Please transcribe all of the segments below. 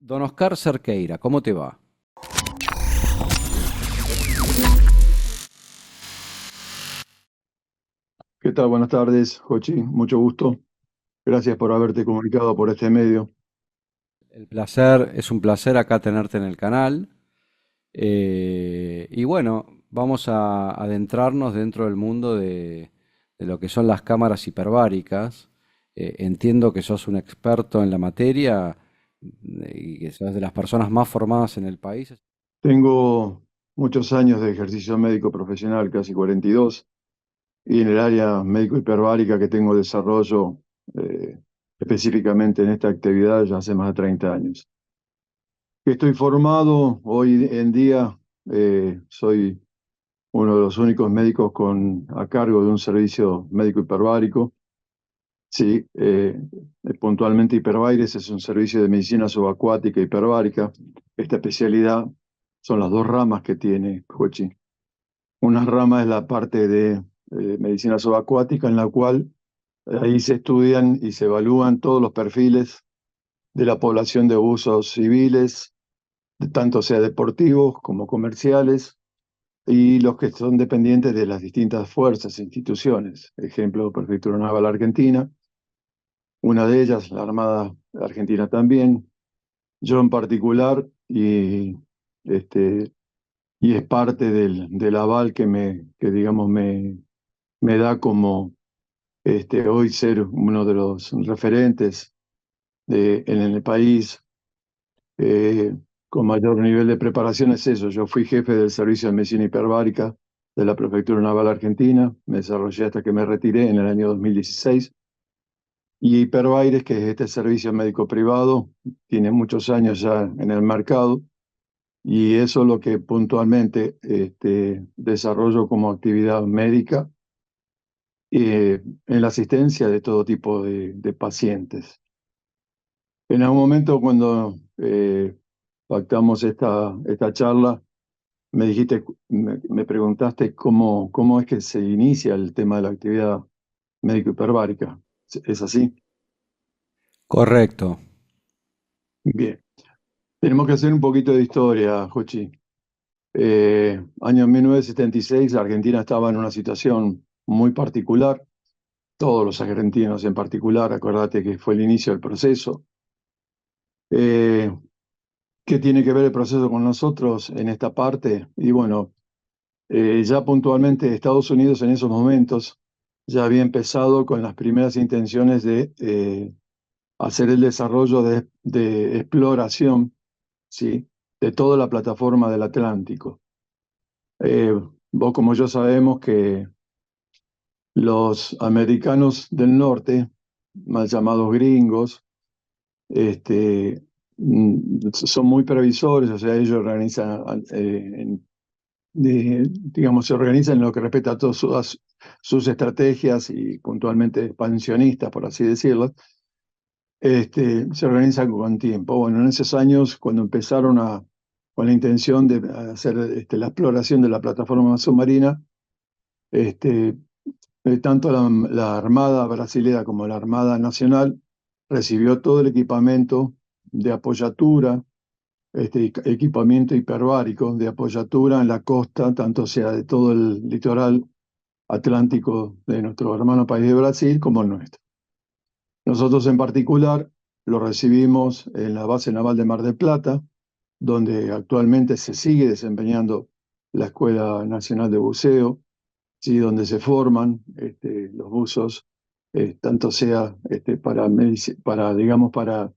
Don Oscar Cerqueira, ¿cómo te va? ¿Qué tal? Buenas tardes, Jochi. Mucho gusto. Gracias por haberte comunicado por este medio. El placer, es un placer acá tenerte en el canal. Y bueno, vamos a adentrarnos dentro del mundo de lo que son las cámaras hiperbáricas. Entiendo que sos un experto en la materia y que sos de las personas más formadas en el país. Tengo muchos años de ejercicio médico profesional, casi 42, y en el área médico hiperbárica que tengo desarrollo eh, específicamente en esta actividad ya hace más de 30 años. Estoy formado hoy en día, soy uno de los únicos médicos a cargo de un servicio médico hiperbárico. Sí, puntualmente Hiperbaires es un servicio de medicina subacuática hiperbárica. Esta especialidad son las dos ramas que tiene Jochi. Una rama es la parte de medicina subacuática, en la cual ahí se estudian y se evalúan todos los perfiles de la población de usos civiles, tanto sea deportivos como comerciales, y los que son dependientes de las distintas fuerzas e instituciones. Ejemplo, Prefectura Naval Argentina, una de ellas, la Armada Argentina también, yo en particular, este, y es parte del aval que digamos, me da como hoy ser uno de los referentes en el país con mayor nivel de preparación es eso. Yo fui jefe del Servicio de Medicina Hiperbárica de la Prefectura Naval Argentina, me desarrollé hasta que me retiré en el año 2016. Y Hiperbaires, que es este servicio médico privado, tiene muchos años ya en el mercado y eso es lo que puntualmente desarrollo como actividad médica en la asistencia de todo tipo de pacientes. En algún momento cuando pactamos esta charla, me dijiste, me preguntaste cómo es que se inicia el tema de la actividad médico hiperbárica. ¿Es así? Correcto. Bien. Tenemos que hacer un poquito de historia, Jochi. Año 1976, la Argentina estaba en una situación muy particular. Todos los argentinos en particular, acuérdate que fue el inicio del proceso. Eh, ¿Qué tiene que ver el proceso con nosotros en esta parte? Y bueno, ya puntualmente Estados Unidos en esos momentos ya había empezado con las primeras intenciones de hacer el desarrollo de exploración, ¿sí?, de toda la plataforma del Atlántico. Eh, Vos como yo sabemos que los americanos del norte, mal llamados gringos, son muy previsores, o sea, ellos organizan, digamos, se organizan en lo que respecta a todas sus estrategias y puntualmente expansionistas, por así decirlo, se organizan con tiempo. Bueno, en esos años, cuando empezaron con la intención de hacer la exploración de la plataforma submarina, este, tanto la Armada Brasilera como la Armada Nacional recibió todo el equipamiento de apoyatura, equipamiento hiperbárico de apoyatura en la costa, tanto sea de todo el litoral atlántico de nuestro hermano país de Brasil como el nuestro. Nosotros en particular lo recibimos en la base naval de Mar del Plata, donde actualmente se sigue desempeñando la Escuela Nacional de Buceo, ¿sí?, donde se forman los buzos, tanto sea digamos, para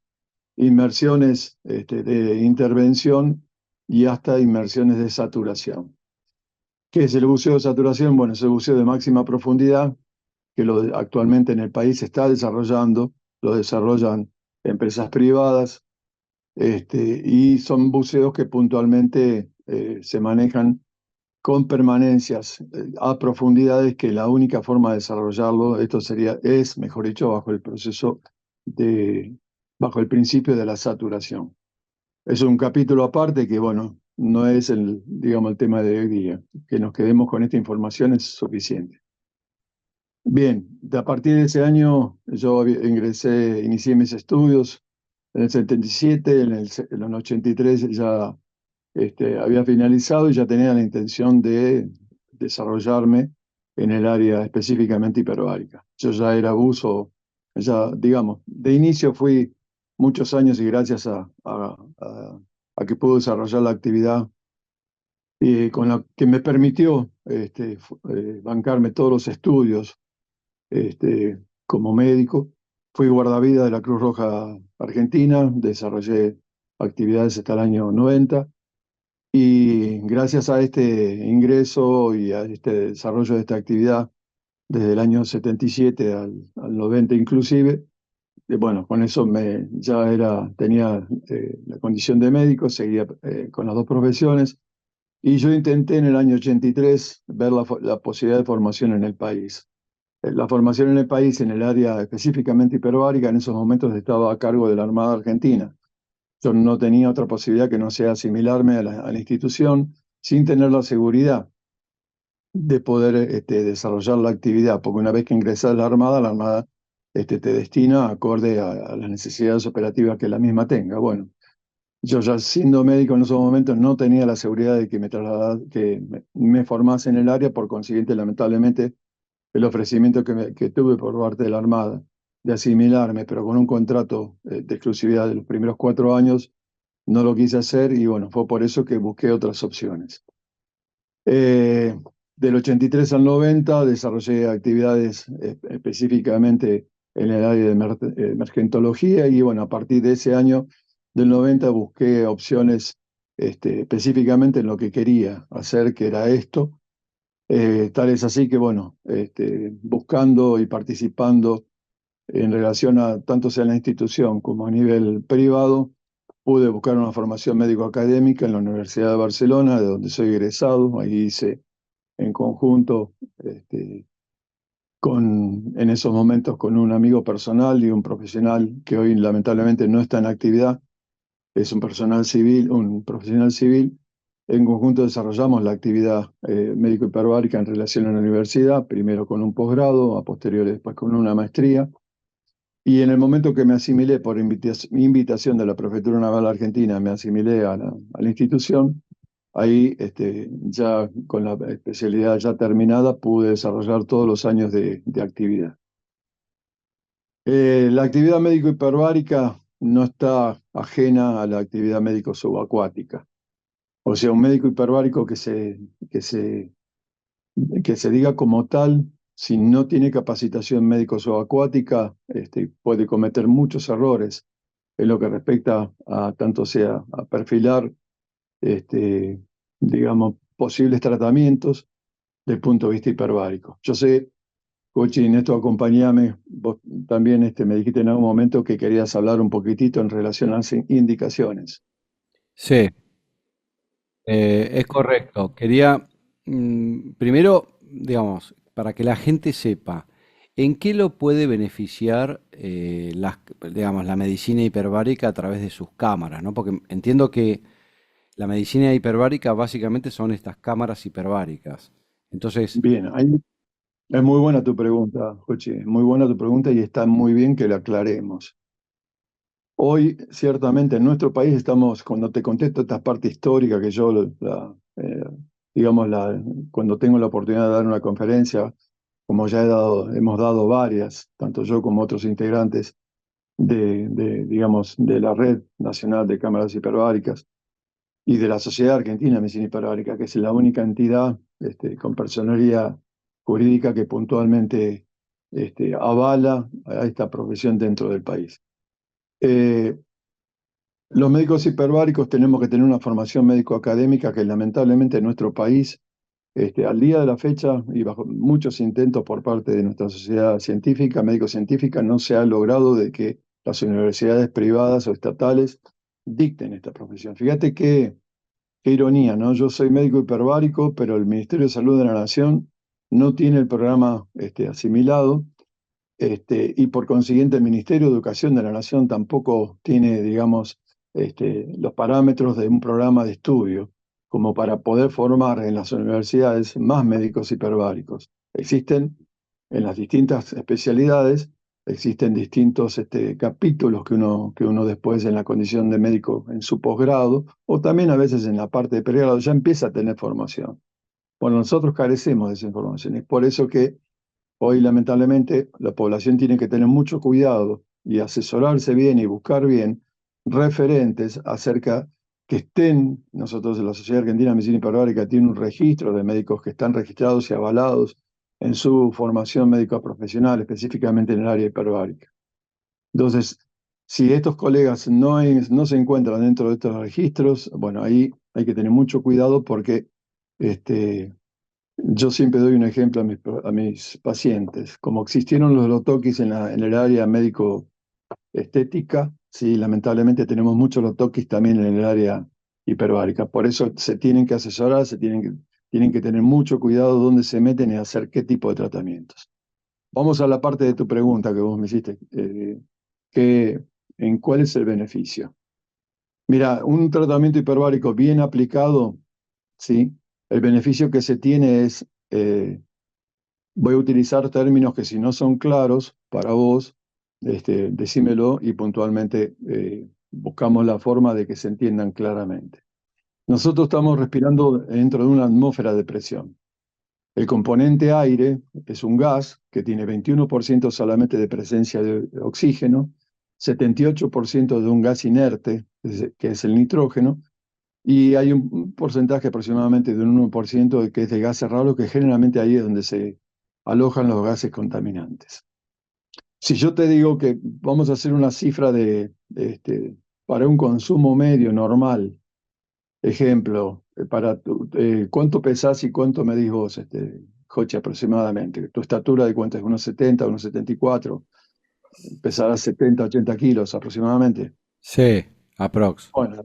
inmersiones de intervención y hasta inmersiones de saturación. ¿Qué es el buceo de saturación? Bueno, es el buceo de máxima profundidad que actualmente en el país se está desarrollando, lo desarrollan empresas privadas, y son buceos que puntualmente se manejan con permanencias a profundidades que la única forma de desarrollarlo, mejor dicho, bajo el principio de la saturación. Es un capítulo aparte que, bueno, no es digamos, el tema de hoy día. Que nos quedemos con esta información es suficiente. Bien, a partir de ese año yo inicié mis estudios en el 77, en el 83 ya había finalizado y ya tenía la intención de desarrollarme en el área específicamente hiperbárica. Yo ya era buzo, ya digamos, de inicio fui muchos años y gracias a que pude desarrollar la actividad con la que me permitió bancarme todos los estudios como médico. Fui guardavida de la Cruz Roja Argentina, desarrollé actividades hasta el año 90 y gracias a este ingreso y a este desarrollo de esta actividad desde el año 77 al 90 inclusive, bueno, con eso tenía la condición de médico, seguía con las dos profesiones y yo intenté en el año 83 ver la posibilidad de formación en el país. La formación en el país en el área específicamente hiperbárica en esos momentos estaba a cargo de la Armada Argentina. Yo no tenía otra posibilidad que no sea asimilarme a la institución sin tener la seguridad de poder desarrollar la actividad, porque una vez que ingresas a la Armada te destina acorde a las necesidades operativas que la misma tenga. Bueno, yo ya siendo médico en esos momentos no tenía la seguridad de que me formase en el área, por consiguiente, lamentablemente, el ofrecimiento que tuve por parte de la Armada de asimilarme, pero con un contrato de exclusividad de los primeros 4 años, no lo quise hacer y bueno, fue por eso que busqué otras opciones. Eh, Del 83 al 90 desarrollé actividades específicamente en el área de emergentología y bueno, a partir de ese año del 90 busqué opciones específicamente en lo que quería hacer, que era esto. Tal es así que bueno, buscando y participando en relación a tanto sea en la institución como a nivel privado, pude buscar una formación médico-académica en la Universidad de Barcelona, de donde soy egresado. Ahí hice en conjunto, en esos momentos, con un amigo personal y un profesional que hoy lamentablemente no está en actividad, es un profesional civil. En conjunto desarrollamos la actividad médico-hiperbárica en relación a la universidad, primero con un posgrado, a posteriori después con una maestría. Y en el momento que me asimilé por invitación de la Prefectura Naval Argentina, me asimilé a la institución, ahí ya con la especialidad ya terminada pude desarrollar todos los años de actividad. La actividad médico-hiperbárica no está ajena a la actividad médico-subacuática. O sea, un médico hiperbárico que se diga como tal, si no tiene capacitación médico subacuática, puede cometer muchos errores en lo que respecta a tanto sea a perfilar, este, digamos, posibles tratamientos desde el punto de vista hiperbárico. Yo sé, Cochi, en esto acompañame, vos también me dijiste en algún momento que querías hablar un poquitito en relación a las indicaciones. Sí, es correcto. Quería, primero, digamos, para que la gente sepa, ¿en qué lo puede beneficiar digamos, la medicina hiperbárica a través de sus cámaras, ¿no? Porque entiendo que la medicina hiperbárica básicamente son estas cámaras hiperbáricas. Entonces, Bien, ahí es muy buena tu pregunta, Jochi, muy buena tu pregunta y está muy bien que la aclaremos. Hoy, ciertamente, en nuestro país estamos, cuando te contesto esta parte histórica que yo, digamos, cuando tengo la oportunidad de dar una conferencia, como ya hemos dado varias, tanto yo como otros integrantes digamos, de la Red Nacional de Cámaras Hiperbáricas y de la Sociedad Argentina de Medicina Hiperbárica, que es la única entidad con personería jurídica que puntualmente avala a esta profesión dentro del país. Eh, los médicos hiperbáricos tenemos que tener una formación médico-académica que lamentablemente en nuestro país, al día de la fecha y bajo muchos intentos por parte de nuestra sociedad científica, médico-científica, no se ha logrado de que las universidades privadas o estatales dicten esta profesión. Fíjate qué ironía, ¿no? Yo soy médico hiperbárico, pero el Ministerio de Salud de la Nación no tiene el programa asimilado, y por consiguiente el Ministerio de Educación de la Nación tampoco tiene, digamos, los parámetros de un programa de estudio como para poder formar en las universidades más médicos hiperbáricos. Existen en las distintas especialidades, existen distintos capítulos que uno después en la condición de médico en su posgrado, o también a veces en la parte de pregrado, ya empieza a tener formación. Bueno, nosotros carecemos de esa información. Es por eso que hoy, lamentablemente, la población tiene que tener mucho cuidado y asesorarse bien y buscar bien referentes acerca que estén. Nosotros en la Sociedad Argentina de Medicina Hiperbárica tiene un registro de médicos que están registrados y avalados en su formación médica profesional, específicamente en el área hiperbárica. Entonces, si estos colegas no se encuentran dentro de estos registros, bueno, ahí hay que tener mucho cuidado porque yo siempre doy un ejemplo a mis pacientes. Como existieron los lotoquis en el área médico-estética, sí, lamentablemente tenemos muchos lotoquis también en el área hiperbárica. Por eso se tienen que asesorar, tienen que tener mucho cuidado dónde se meten y hacer qué tipo de tratamientos. Vamos a la parte de tu pregunta que vos me hiciste. ¿En cuál es el beneficio? Mira, un tratamiento hiperbárico bien aplicado, sí, el beneficio que se tiene es voy a utilizar términos que si no son claros para vos, decímelo y puntualmente buscamos la forma de que se entiendan claramente. Nosotros estamos respirando dentro de una atmósfera de presión. El componente aire es un gas que tiene 21% solamente de presencia de oxígeno, 78% de un gas inerte, que es el nitrógeno, y hay un porcentaje aproximadamente de un 1% que es de gases raros, que generalmente ahí es donde se alojan los gases contaminantes. Si yo te digo que vamos a hacer una cifra para un consumo medio normal, ejemplo, ¿cuánto pesás y cuánto medís vos, Jochi, aproximadamente? ¿Tu estatura de cuánto es? ¿Unos 70, unos 74? ¿Pesarás 70, 80 kilos aproximadamente? Sí, aprox. Bueno,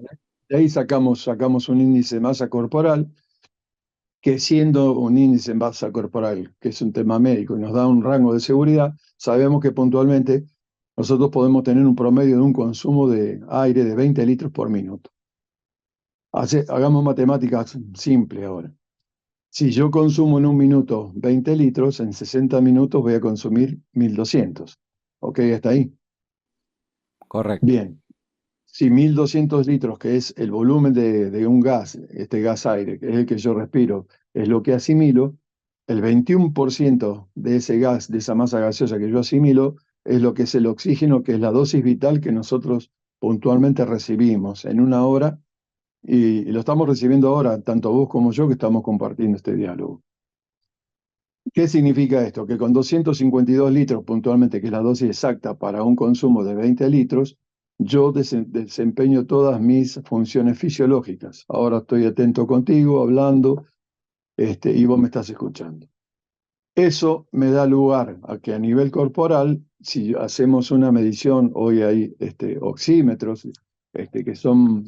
de ahí sacamos un índice de masa corporal que siendo un índice en masa corporal, que es un tema médico y nos da un rango de seguridad, sabemos que puntualmente nosotros podemos tener un promedio de un consumo de aire de 20 litros por minuto. Hagamos matemáticas simples ahora. Si yo consumo en un minuto 20 litros, en 60 minutos voy a consumir 1200. ¿Ok? Hasta ahí. Correcto. Bien. Si 1200 litros, que es el volumen de un gas, este gas aire, que es el que yo respiro, es lo que asimilo, el 21% de ese gas, de esa masa gaseosa que yo asimilo, es lo que es el oxígeno, que es la dosis vital que nosotros puntualmente recibimos en una hora, y lo estamos recibiendo ahora, tanto vos como yo, que estamos compartiendo este diálogo. ¿Qué significa esto? Que con 252 litros puntualmente, que es la dosis exacta para un consumo de 20 litros, yo desempeño todas mis funciones fisiológicas. Ahora estoy atento contigo, hablando, y vos me estás escuchando. Eso me da lugar a que a nivel corporal, si hacemos una medición, hoy hay oxímetros que son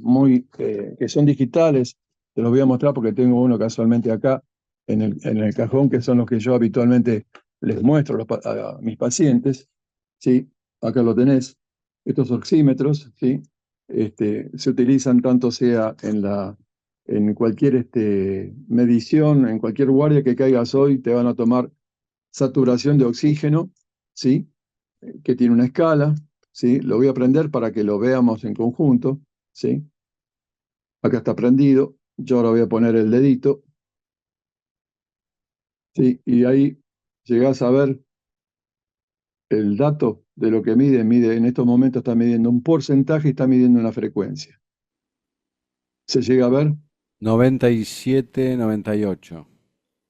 digitales, te los voy a mostrar porque tengo uno casualmente acá en el cajón, que son los que yo habitualmente les muestro a mis pacientes, ¿sí? Acá lo tenés, estos oxímetros, ¿sí? Se utilizan tanto sea en cualquier medición, en cualquier guardia que caigas hoy, te van a tomar saturación de oxígeno, ¿sí? Que tiene una escala, ¿sí? Lo voy a prender para que lo veamos en conjunto, ¿sí? Acá está prendido, yo ahora voy a poner el dedito, ¿sí? Y ahí llegás a ver el dato de lo que mide en estos momentos está midiendo un porcentaje y está midiendo una frecuencia. ¿Se llega a ver? 97, 98.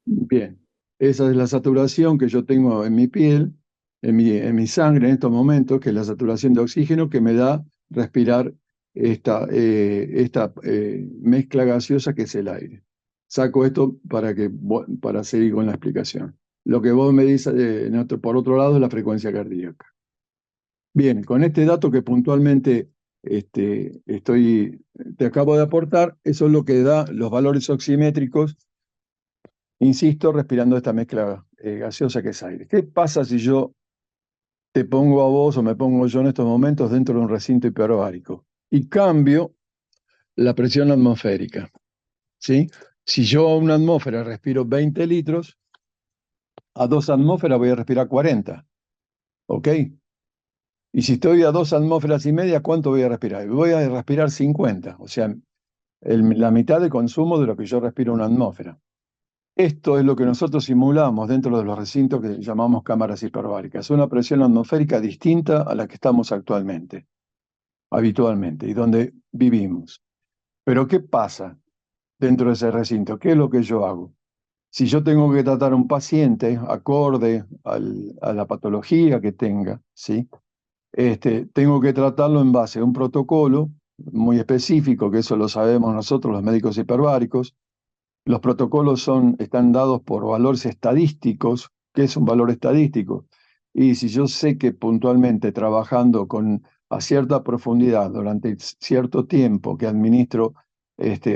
Bien, esa es la saturación que yo tengo en mi piel, en mi sangre en estos momentos, que es la saturación de oxígeno que me da respirar esta mezcla gaseosa que es el aire. Saco esto para seguir con la explicación. Lo que vos me dices, por otro lado, es la frecuencia cardíaca. Bien, con este dato que puntualmente te acabo de aportar, eso es lo que da los valores oximétricos. Insisto, respirando esta mezcla gaseosa que es aire. ¿Qué pasa si yo te pongo a vos o me pongo yo en estos momentos dentro de un recinto hiperbárico y cambio la presión atmosférica? ¿Sí? Si yo a una atmósfera respiro 20 litros, a 2 atmósferas voy a respirar 40. ¿Ok? Y si estoy a 2,5 atmósferas, ¿cuánto voy a respirar? Voy a respirar 50, o sea, la mitad de consumo de lo que yo respiro en una atmósfera. Esto es lo que nosotros simulamos dentro de los recintos que llamamos cámaras hiperbáricas, una presión atmosférica distinta a la que estamos actualmente, habitualmente, y donde vivimos. Pero ¿qué pasa dentro de ese recinto? ¿Qué es lo que yo hago? Si yo tengo que tratar a un paciente acorde a la patología que tenga, ¿sí? Tengo que tratarlo en base a un protocolo muy específico, que eso lo sabemos nosotros, los médicos hiperbáricos. Los protocolos están dados por valores estadísticos. ¿Qué es un valor estadístico? Y si yo sé que puntualmente trabajando a cierta profundidad durante cierto tiempo que administro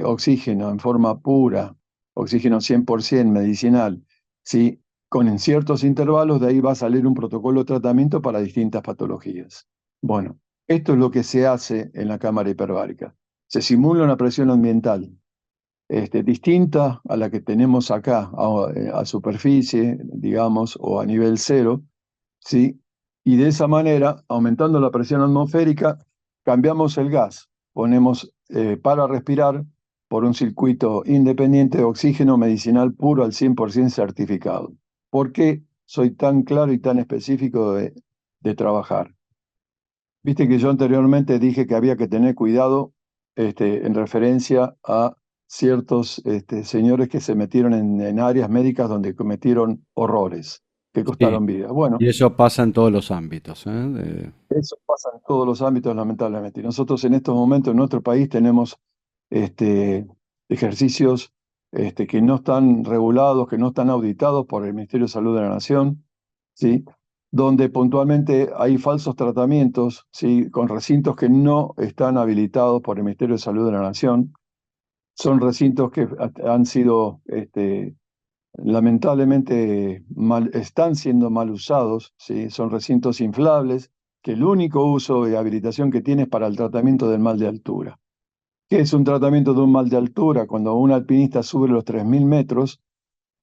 oxígeno en forma pura, oxígeno 100% medicinal, ¿sí? En ciertos intervalos de ahí va a salir un protocolo de tratamiento para distintas patologías. Bueno, esto es lo que se hace en la cámara hiperbárica. Se simula una presión ambiental distinta a la que tenemos acá, a superficie, digamos, o a nivel cero, ¿sí? Y de esa manera, aumentando la presión atmosférica, cambiamos el gas, ponemos para respirar por un circuito independiente de oxígeno medicinal puro al 100% certificado. ¿Por qué soy tan claro y tan específico de trabajar? Viste que yo anteriormente dije que había que tener cuidado en referencia a ciertos señores que se metieron en áreas médicas donde cometieron horrores, que Sí, costaron vidas. Bueno, y eso pasa en todos los ámbitos, ¿eh? eso pasa en todos los ámbitos, lamentablemente. Y nosotros en estos momentos en nuestro país tenemos este, ejercicios que no están regulados, que no están auditados por el Ministerio de Salud de la Nación, ¿sí? Donde puntualmente hay falsos tratamientos, ¿sí? Con recintos que no están habilitados por el Ministerio de Salud de la Nación. Son recintos que han sido lamentablemente están siendo mal usados, ¿sí? Son recintos inflables que el único uso y habilitación que tiene es para el tratamiento del mal de altura. ¿Qué es un tratamiento de un mal de altura? Cuando un alpinista sube los 3.000 metros,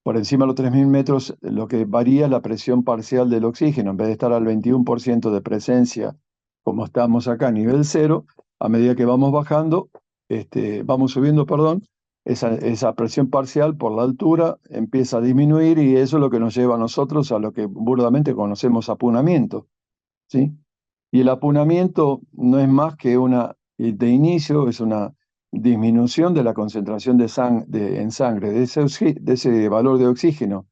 por encima de los 3.000 metros, lo que varía es la presión parcial del oxígeno. En vez de estar al 21% de presencia, como estamos acá a nivel cero, a medida que vamos bajando, vamos subiendo, perdón, esa presión parcial por la altura empieza a disminuir y eso es lo que nos lleva a nosotros a lo que burdamente conocemos apunamiento, ¿sí? Y el apunamiento no es más que de inicio, es una disminución de la concentración en sangre, de ese valor de oxígeno,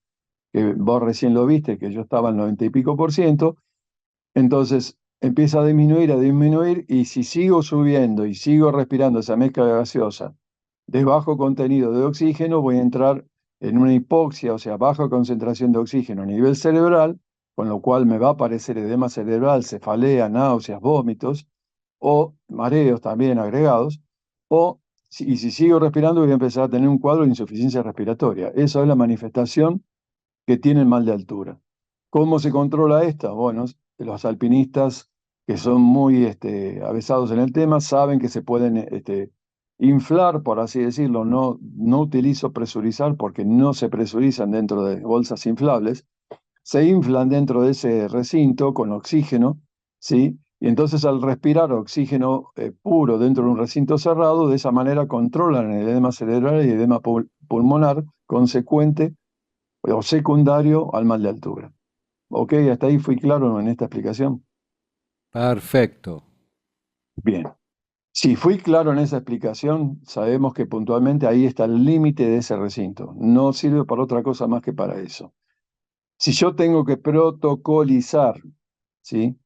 que vos recién lo viste, que yo estaba al 90 y pico por ciento, entonces empieza a disminuir, y si sigo subiendo y sigo respirando esa mezcla gaseosa de bajo contenido de oxígeno, voy a entrar en una hipoxia, o sea, baja concentración de oxígeno a nivel cerebral, con lo cual me va a aparecer edema cerebral, cefalea, náuseas, vómitos, o mareos también agregados, y si sigo respirando voy a empezar a tener un cuadro de insuficiencia respiratoria. Esa es la manifestación que tiene el mal de altura. ¿Cómo se controla esta? Bueno, los alpinistas que son muy avesados en el tema saben que se pueden inflar, por así decirlo. No utilizo presurizar porque no se presurizan dentro de bolsas inflables. Se inflan dentro de ese recinto con oxígeno, ¿sí? Y entonces al respirar oxígeno puro dentro de un recinto cerrado, de esa manera controlan el edema cerebral y edema pulmonar consecuente o secundario al mal de altura. ¿Ok? Hasta ahí fui claro en esta explicación. Perfecto. Bien. Si fui claro en esa explicación, sabemos que puntualmente ahí está el límite de ese recinto. No sirve para otra cosa más que para eso. Si yo tengo que protocolizar, ¿sí?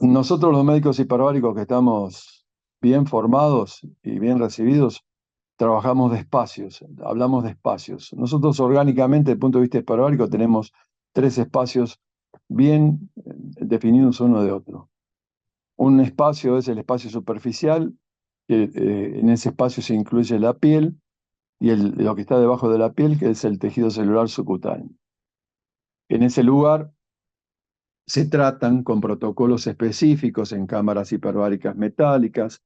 Nosotros los médicos hiperbáricos que estamos bien formados y bien recibidos, trabajamos de espacios, hablamos de espacios. Nosotros orgánicamente, desde el punto de vista hiperbárico, tenemos 3 espacios bien definidos uno de otro. Un espacio es el espacio superficial, que en ese espacio se incluye la piel y lo que está debajo de la piel, que es el tejido celular subcutáneo. En ese lugar se tratan con protocolos específicos en cámaras hiperbáricas metálicas,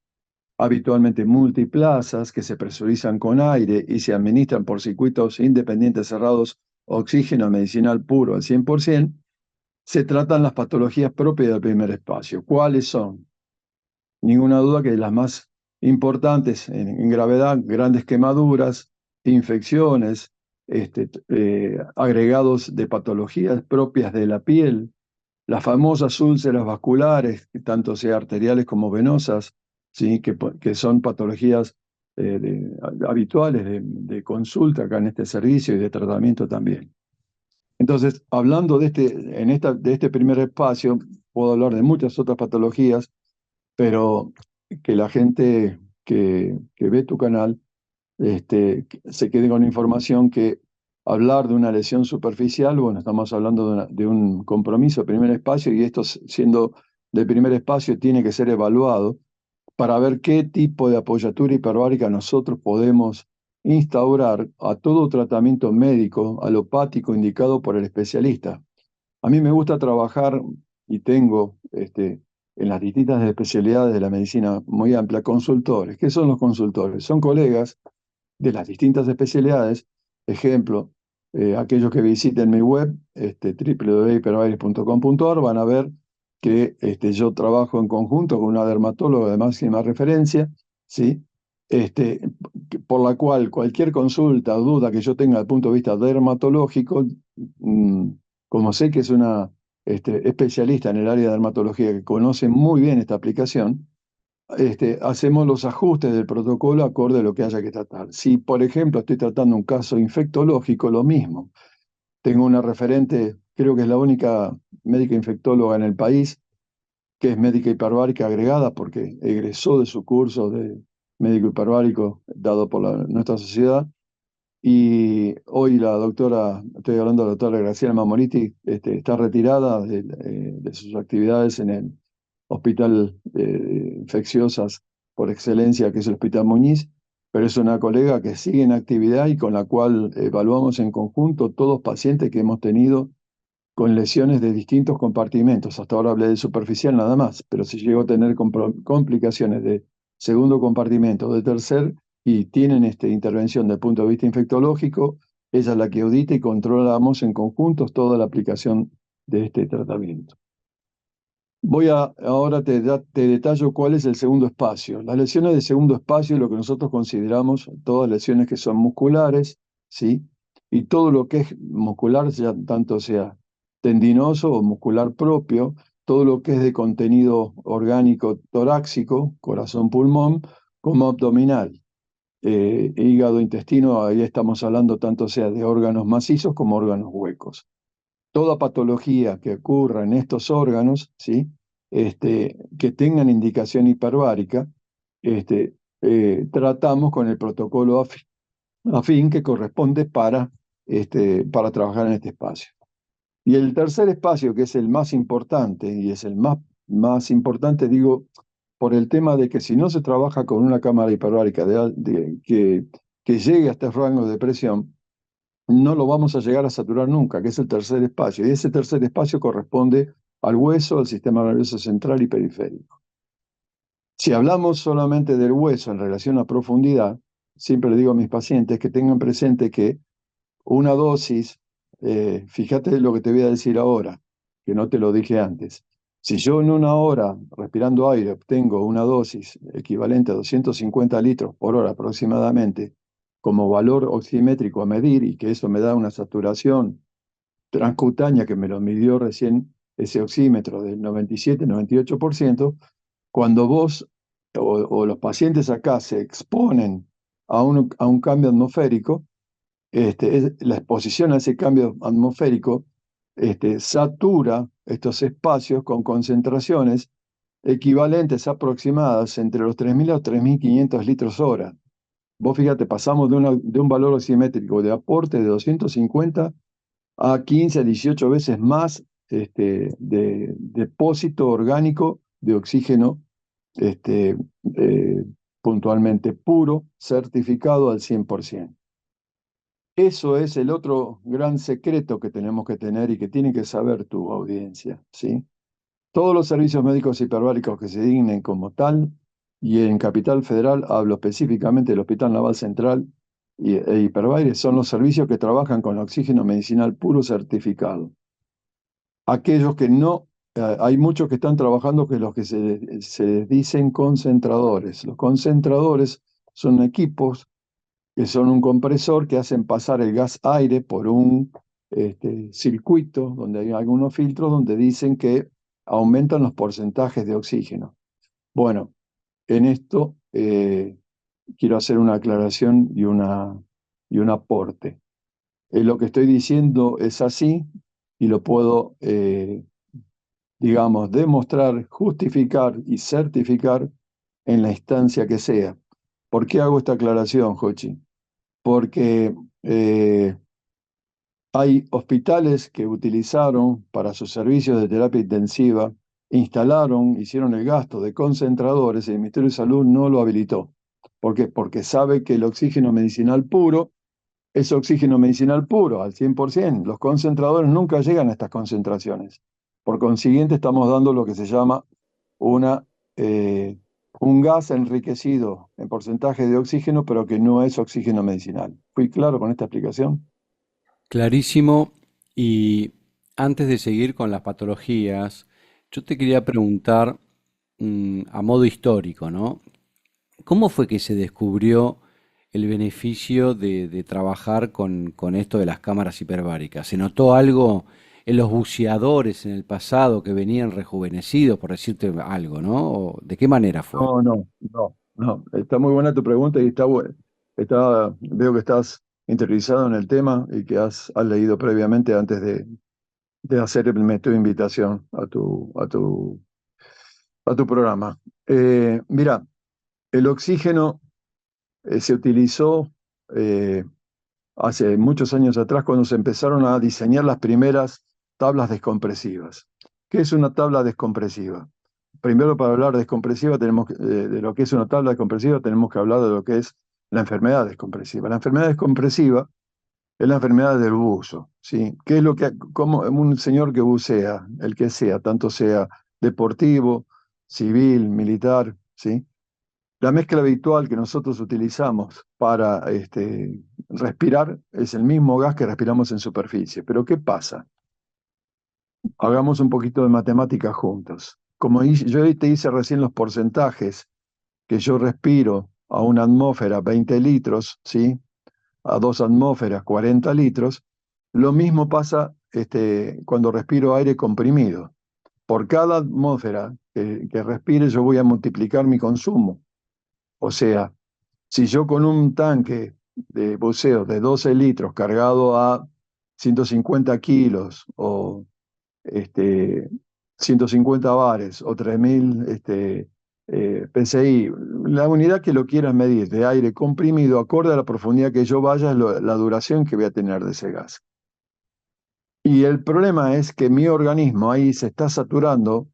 habitualmente multiplazas, que se presurizan con aire y se administran por circuitos independientes cerrados, oxígeno medicinal puro al 100%, se tratan las patologías propias del primer espacio. ¿Cuáles son? Ninguna duda que las más importantes en gravedad, grandes quemaduras, infecciones, agregados de patologías propias de la piel, las famosas úlceras vasculares, tanto sea arteriales como venosas, ¿sí? Que son patologías habituales de consulta acá en este servicio y de tratamiento también. Entonces, hablando de este primer espacio, puedo hablar de muchas otras patologías, pero que la gente que ve tu canal se quede con información que hablar de una lesión superficial, bueno, estamos hablando de un compromiso de primer espacio y esto siendo de primer espacio tiene que ser evaluado para ver qué tipo de apoyatura hiperbárica nosotros podemos instaurar a todo tratamiento médico alopático indicado por el especialista. A mí me gusta trabajar y tengo en las distintas especialidades de la medicina muy amplia consultores. ¿Qué son los consultores? Son colegas de las distintas especialidades. Ejemplo, aquellos que visiten mi web, www.hiperbaires.com.ar, van a ver que yo trabajo en conjunto con una dermatóloga de máxima referencia, ¿sí? Este, por la cual cualquier consulta o duda que yo tenga desde el punto de vista dermatológico, mm, como sé que es una especialista en el área de dermatología que conoce muy bien esta aplicación, hacemos los ajustes del protocolo acorde a lo que haya que tratar. Si, por ejemplo, estoy tratando un caso infectológico, lo mismo. Tengo una referente, creo que es la única médica infectóloga en el país, que es médica hiperbárica agregada porque egresó de su curso de médico hiperbárico dado por nuestra sociedad. Y hoy la doctora, estoy hablando de la doctora Graciela Mamoriti, está retirada de sus actividades en el hospital infecciosas por excelencia, que es el Hospital Muñiz, pero es una colega que sigue en actividad y con la cual evaluamos en conjunto todos pacientes que hemos tenido con lesiones de distintos compartimentos. Hasta ahora hablé de superficial nada más, pero si llego a tener complicaciones de segundo compartimento, de tercer, y tienen intervención desde el punto de vista infectológico, ella es la que audita y controlamos en conjuntos toda la aplicación de este tratamiento. Ahora te detallo cuál es el segundo espacio. Las lesiones de segundo espacio es lo que nosotros consideramos todas lesiones que son musculares, ¿sí? Y todo lo que es muscular, ya tanto sea tendinoso o muscular propio, todo lo que es de contenido orgánico torácico, corazón, pulmón, como abdominal, hígado, intestino, ahí estamos hablando tanto sea de órganos macizos como órganos huecos. Toda patología que ocurra en estos órganos, ¿sí? Que tengan indicación hiperbárica, tratamos con el protocolo afín que corresponde para trabajar en este espacio. Y el tercer espacio, que es el más importante, y es el más importante, digo, por el tema de que si no se trabaja con una cámara hiperbárica que llegue a este rango de presión, no lo vamos a llegar a saturar nunca, que es el tercer espacio. Y ese tercer espacio corresponde al hueso, al sistema nervioso central y periférico. Si hablamos solamente del hueso en relación a profundidad, siempre le digo a mis pacientes que tengan presente que una dosis, fíjate lo que te voy a decir ahora, que no te lo dije antes. Si yo en una hora respirando aire obtengo una dosis equivalente a 250 litros por hora aproximadamente, como valor oximétrico a medir, y que eso me da una saturación transcutánea que me lo midió recién ese oxímetro del 97-98%, cuando vos o los pacientes acá se exponen a un cambio atmosférico, la exposición a ese cambio atmosférico satura estos espacios con concentraciones equivalentes aproximadas entre los 3.000 a los 3.500 litros hora. Vos fíjate, pasamos de un valor oximétrico de aporte de 250 a 15 a 18 veces más de depósito orgánico de oxígeno este, eh, puntualmente puro, certificado al 100%. Eso es el otro gran secreto que tenemos que tener y que tiene que saber tu audiencia, ¿sí? Todos los servicios médicos hiperbáricos que se dignen como tal, y en Capital Federal hablo específicamente del Hospital Naval Central e Hiperbaires, son los servicios que trabajan con oxígeno medicinal puro certificado. aquellos que no, hay muchos que están trabajando que los que se dicen concentradores. Los concentradores son equipos que son un compresor que hacen pasar el gas aire por un circuito donde hay algunos filtros donde dicen que aumentan los porcentajes de oxígeno. Bueno, en esto quiero hacer una aclaración y un aporte. Lo que estoy diciendo es así y lo puedo, digamos, demostrar, justificar y certificar en la instancia que sea. ¿Por qué hago esta aclaración, Jochi? Porque hay hospitales que utilizaron para sus servicios de terapia intensiva, instalaron, hicieron el gasto de concentradores y el Ministerio de Salud no lo habilitó. ¿Por qué? Porque sabe que el oxígeno medicinal puro es oxígeno medicinal puro, al 100%. Los concentradores nunca llegan a estas concentraciones. Por consiguiente, estamos dando lo que se llama una, eh, un gas enriquecido en porcentaje de oxígeno, pero que no es oxígeno medicinal. ¿Fui claro con esta explicación? Clarísimo. Y antes de seguir con las patologías, yo te quería preguntar, a modo histórico, ¿no? ¿Cómo fue que se descubrió el beneficio de trabajar con esto de las cámaras hiperbáricas? ¿Se notó algo en los buceadores en el pasado que venían rejuvenecidos, por decirte algo, ¿no? ¿O de qué manera fue? No. Está muy buena tu pregunta y está buena. Veo que estás interiorizado en el tema y que has leído previamente antes de hacerme tu invitación a tu programa. Mira, el oxígeno se utilizó eh, hace muchos años atrás cuando se empezaron a diseñar las primeras tablas descompresivas. ¿Qué es una tabla descompresiva? Primero, para hablar de descompresiva, de lo que es una tabla descompresiva, tenemos que hablar de lo que es la enfermedad descompresiva. La enfermedad descompresiva es la enfermedad del buzo, ¿sí? ¿Qué es lo que, como un señor que bucea, el que sea, tanto sea deportivo, civil, militar, ¿sí? La mezcla habitual que nosotros utilizamos para respirar es el mismo gas que respiramos en superficie. Pero ¿qué pasa? Hagamos un poquito de matemática juntos. Yo te hice recién los porcentajes que yo respiro a una atmósfera 20 litros, ¿sí? A 2 atmósferas 40 litros. Lo mismo pasa cuando respiro aire comprimido. Por cada atmósfera que respire yo voy a multiplicar mi consumo. O sea, si yo con un tanque de buceo de 12 litros cargado a 150 kilos o este, 150 bares o 3000 PSI, la unidad que lo quieras medir de aire comprimido, acorde a la profundidad que yo vaya, es la duración que voy a tener de ese gas. Y el problema es que mi organismo ahí se está saturando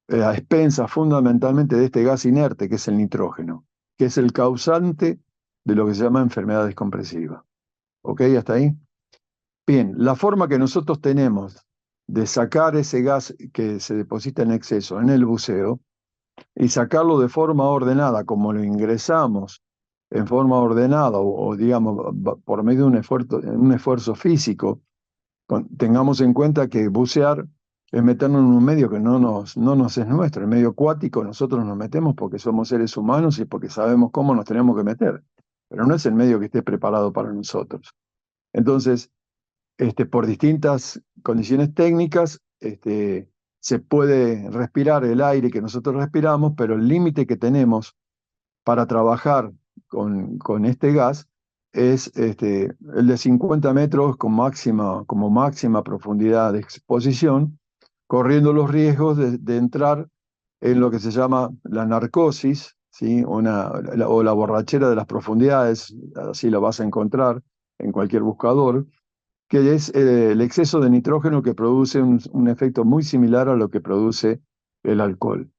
a expensas fundamentalmente de este gas inerte, que es el nitrógeno, que es el causante de lo que se llama enfermedad descompresiva. ¿Ok? ¿Hasta ahí? Bien, la forma que nosotros tenemos de sacar ese gas que se deposita en exceso en el buceo y sacarlo de forma ordenada, como lo ingresamos en forma ordenada o digamos por medio de un esfuerzo físico, tengamos en cuenta que bucear es meternos en un medio que no nos es nuestro. El medio acuático nosotros nos metemos porque somos seres humanos y porque sabemos cómo nos tenemos que meter, pero no es el medio que esté preparado para nosotros. Entonces, por distintas condiciones técnicas, se puede respirar el aire que nosotros respiramos, pero el límite que tenemos para trabajar con este gas es el de 50 metros como máxima profundidad de exposición, corriendo los riesgos de entrar en lo que se llama la narcosis, ¿sí? O la borrachera de las profundidades, así lo vas a encontrar en cualquier buscador, que es el exceso de nitrógeno que produce un efecto muy similar a lo que produce el alcohol.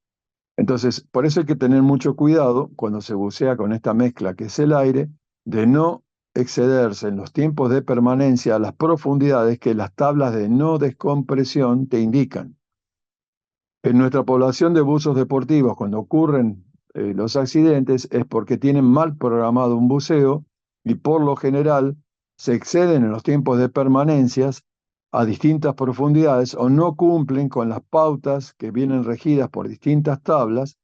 Entonces, por eso hay que tener mucho cuidado cuando se bucea con esta mezcla que es el aire, de no excederse en los tiempos de permanencia a las profundidades que las tablas de no descompresión te indican. En nuestra población de buzos deportivos, cuando ocurren los accidentes, es porque tienen mal programado un buceo y por lo general se exceden en los tiempos de permanencias a distintas profundidades o no cumplen con las pautas que vienen regidas por distintas tablas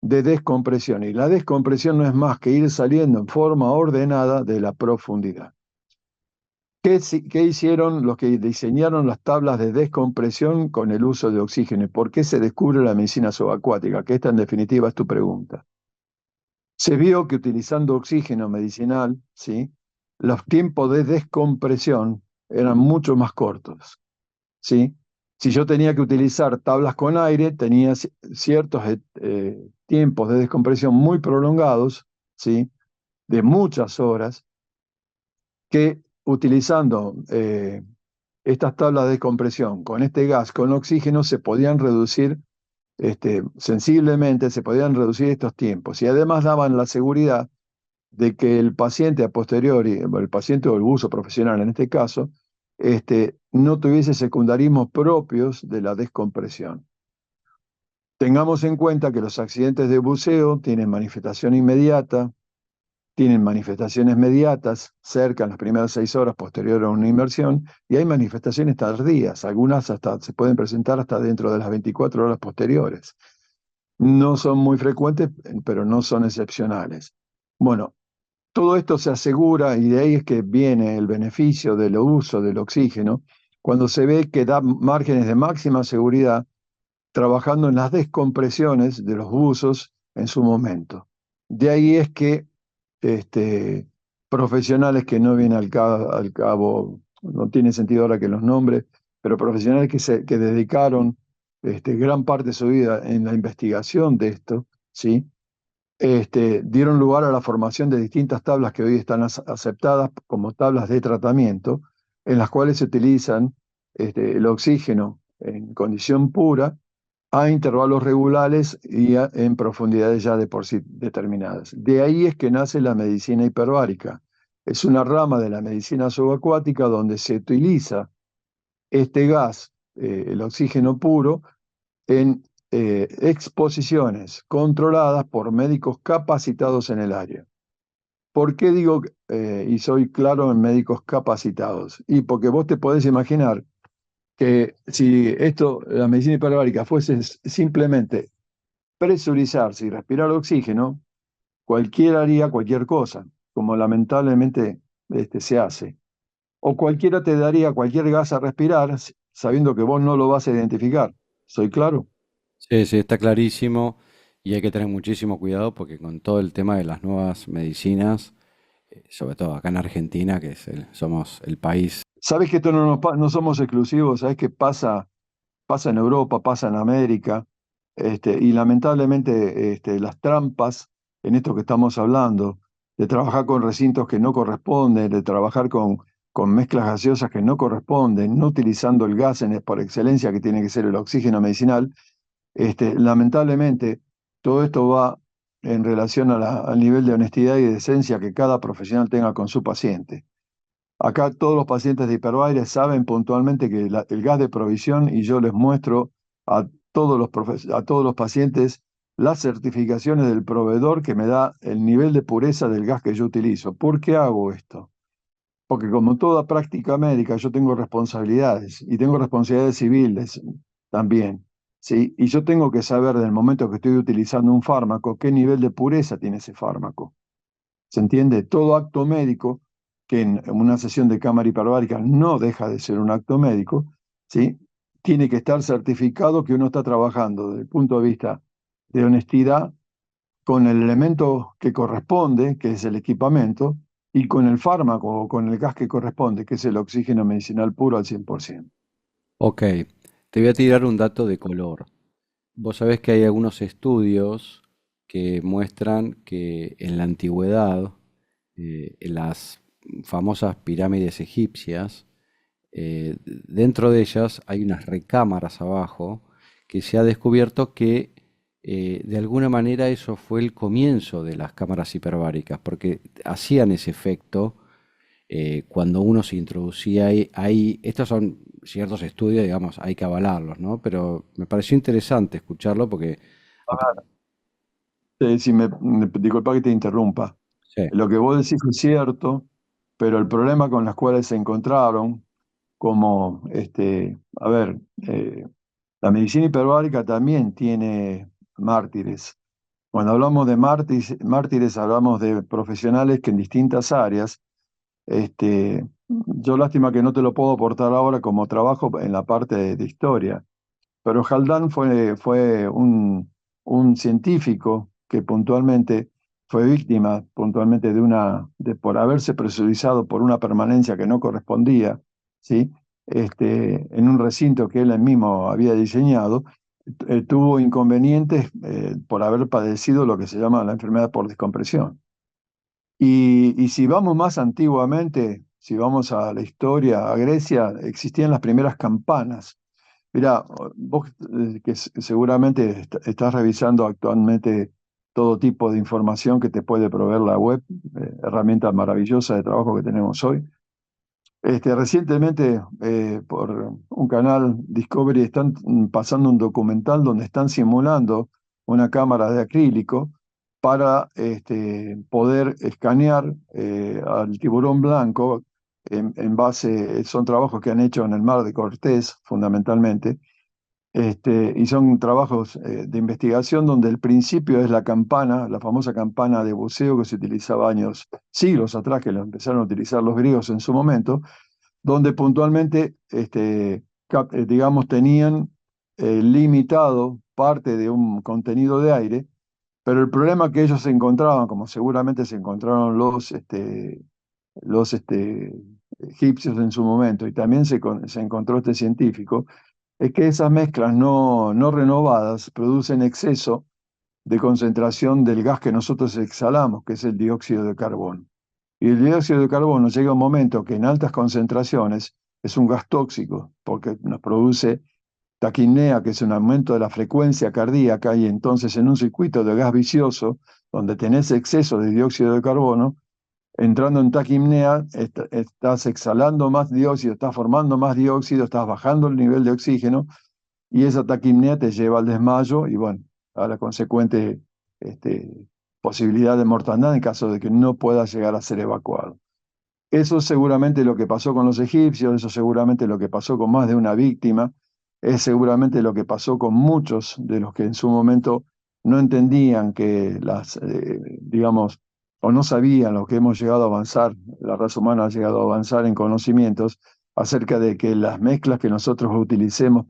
de descompresión. Y la descompresión no es más que ir saliendo en forma ordenada de la profundidad. ¿Qué hicieron los que diseñaron las tablas de descompresión con el uso de oxígeno? ¿Por qué se descubre la medicina subacuática? Que esta en definitiva es tu pregunta. Se vio que utilizando oxígeno medicinal, ¿sí?, los tiempos de descompresión eran mucho más cortos, ¿sí? Si yo tenía que utilizar tablas con aire, tenía ciertos tiempos de descompresión muy prolongados, ¿sí?, de muchas horas, que utilizando estas tablas de compresión con este gas, con oxígeno, se podían reducir sensiblemente, se podían reducir estos tiempos y además daban la seguridad de que el paciente a posteriori, el paciente o el buzo profesional en este caso, no tuviese secundarismos propios de la descompresión. Tengamos en cuenta que los accidentes de buceo tienen manifestación inmediata, tienen manifestaciones mediatas cerca en las primeras 6 horas posterior a una inmersión y hay manifestaciones tardías, algunas hasta se pueden presentar hasta dentro de las 24 horas posteriores. No son muy frecuentes, pero no son excepcionales. Bueno, todo esto se asegura y de ahí es que viene el beneficio del uso del oxígeno cuando se ve que da márgenes de máxima seguridad trabajando en las descompresiones de los buzos en su momento. De ahí es que profesionales que no vienen al cabo, no tiene sentido ahora que los nombre, pero profesionales que dedicaron gran parte de su vida en la investigación de esto, ¿sí?, dieron lugar a la formación de distintas tablas que hoy están aceptadas como tablas de tratamiento, en las cuales se utilizan el oxígeno en condición pura a intervalos regulares y en profundidades ya de por sí determinadas. De ahí es que nace la medicina hiperbárica. Es una rama de la medicina subacuática donde se utiliza este gas, el oxígeno puro, en exposiciones controladas por médicos capacitados en el área. ¿Por qué digo, y soy claro en médicos capacitados? Y porque vos te podés imaginar que si esto, la medicina hiperbárica, fuese simplemente presurizarse y respirar oxígeno, cualquiera haría cualquier cosa, como lamentablemente se hace. O cualquiera te daría cualquier gas a respirar sabiendo que vos no lo vas a identificar. ¿Soy claro? Sí, sí, está clarísimo y hay que tener muchísimo cuidado porque con todo el tema de las nuevas medicinas, sobre todo acá en Argentina, que somos el país. Sabes que esto no somos exclusivos, sabes que pasa en Europa, pasa en América, y lamentablemente las trampas en esto que estamos hablando, de trabajar con recintos que no corresponden, de trabajar con mezclas gaseosas que no corresponden, no utilizando el gas por excelencia que tiene que ser el oxígeno medicinal, lamentablemente todo esto va en relación al nivel de honestidad y decencia que cada profesional tenga con su paciente. Acá todos los pacientes de hiperbares saben puntualmente que el gas de provisión, y yo les muestro a todos los pacientes las certificaciones del proveedor que me da el nivel de pureza del gas que yo utilizo. ¿Por qué hago esto? Porque como toda práctica médica yo tengo responsabilidades y tengo responsabilidades civiles también, ¿sí? Y yo tengo que saber del momento que estoy utilizando un fármaco qué nivel de pureza tiene ese fármaco. ¿Se entiende? Todo acto médico, que en una sesión de cámara hiperbárica no deja de ser un acto médico, ¿sí?, tiene que estar certificado que uno está trabajando desde el punto de vista de honestidad con el elemento que corresponde, que es el equipamiento, y con el fármaco o con el gas que corresponde, que es el oxígeno medicinal puro al 100%. Ok, te voy a tirar un dato de color. Vos sabés que hay algunos estudios que muestran que en la antigüedad, en las famosas pirámides egipcias, dentro de ellas hay unas recámaras abajo que se ha descubierto que de alguna manera eso fue el comienzo de las cámaras hiperbáricas, porque hacían ese efecto cuando uno se introducía ahí. Estos son ciertos estudios, digamos, hay que avalarlos, ¿no? Pero me pareció interesante escucharlo porque... Si disculpa que te interrumpa. Sí, Lo que vos decís es cierto, pero el problema con las cuales se encontraron como, a ver, la medicina hiperbárica también tiene mártires. Cuando hablamos de mártires, hablamos de profesionales que en distintas áreas, yo lástima que no te lo puedo aportar ahora como trabajo en la parte de historia, pero Haldane fue un científico que puntualmente fue víctima puntualmente por haberse presurizado por una permanencia que no correspondía, ¿sí? En un recinto que él mismo había diseñado, tuvo inconvenientes por haber padecido lo que se llama la enfermedad por descompresión. Y si vamos más antiguamente, si vamos a la historia, a Grecia, existían las primeras campanas. Mira, vos que seguramente estás revisando actualmente todo tipo de información que te puede proveer la web, herramienta maravillosa de trabajo que tenemos hoy. Recientemente, por un canal Discovery, están pasando un documental donde están simulando una cámara de acrílico para poder escanear al tiburón blanco en base, son trabajos que han hecho en el mar de Cortés, fundamentalmente, y son trabajos de investigación donde el principio es la campana, la famosa campana de buceo que se utilizaba siglos atrás, que lo empezaron a utilizar los griegos en su momento, donde puntualmente, digamos, tenían limitado parte de un contenido de aire, pero el problema que ellos se encontraban, como seguramente se encontraron los egipcios en su momento, y también se encontró este científico, es que esas mezclas no renovadas producen exceso de concentración del gas que nosotros exhalamos, que es el dióxido de carbono. Y el dióxido de carbono llega a un momento que en altas concentraciones es un gas tóxico, porque nos produce taquipnea, que es un aumento de la frecuencia cardíaca, y entonces en un circuito de gas vicioso, donde tenés exceso de dióxido de carbono, entrando en taquipnea, estás exhalando más dióxido, estás formando más dióxido, estás bajando el nivel de oxígeno, y esa taquipnea te lleva al desmayo y bueno, a la consecuente este, posibilidad de mortandad en caso de que no pueda llegar a ser evacuado. Eso es seguramente lo que pasó con los egipcios, eso seguramente lo que pasó con más de una víctima, es seguramente lo que pasó con muchos de los que en su momento no entendían que digamos, o no sabían lo que hemos llegado a avanzar, la raza humana ha llegado a avanzar en conocimientos acerca de que las mezclas que nosotros utilicemos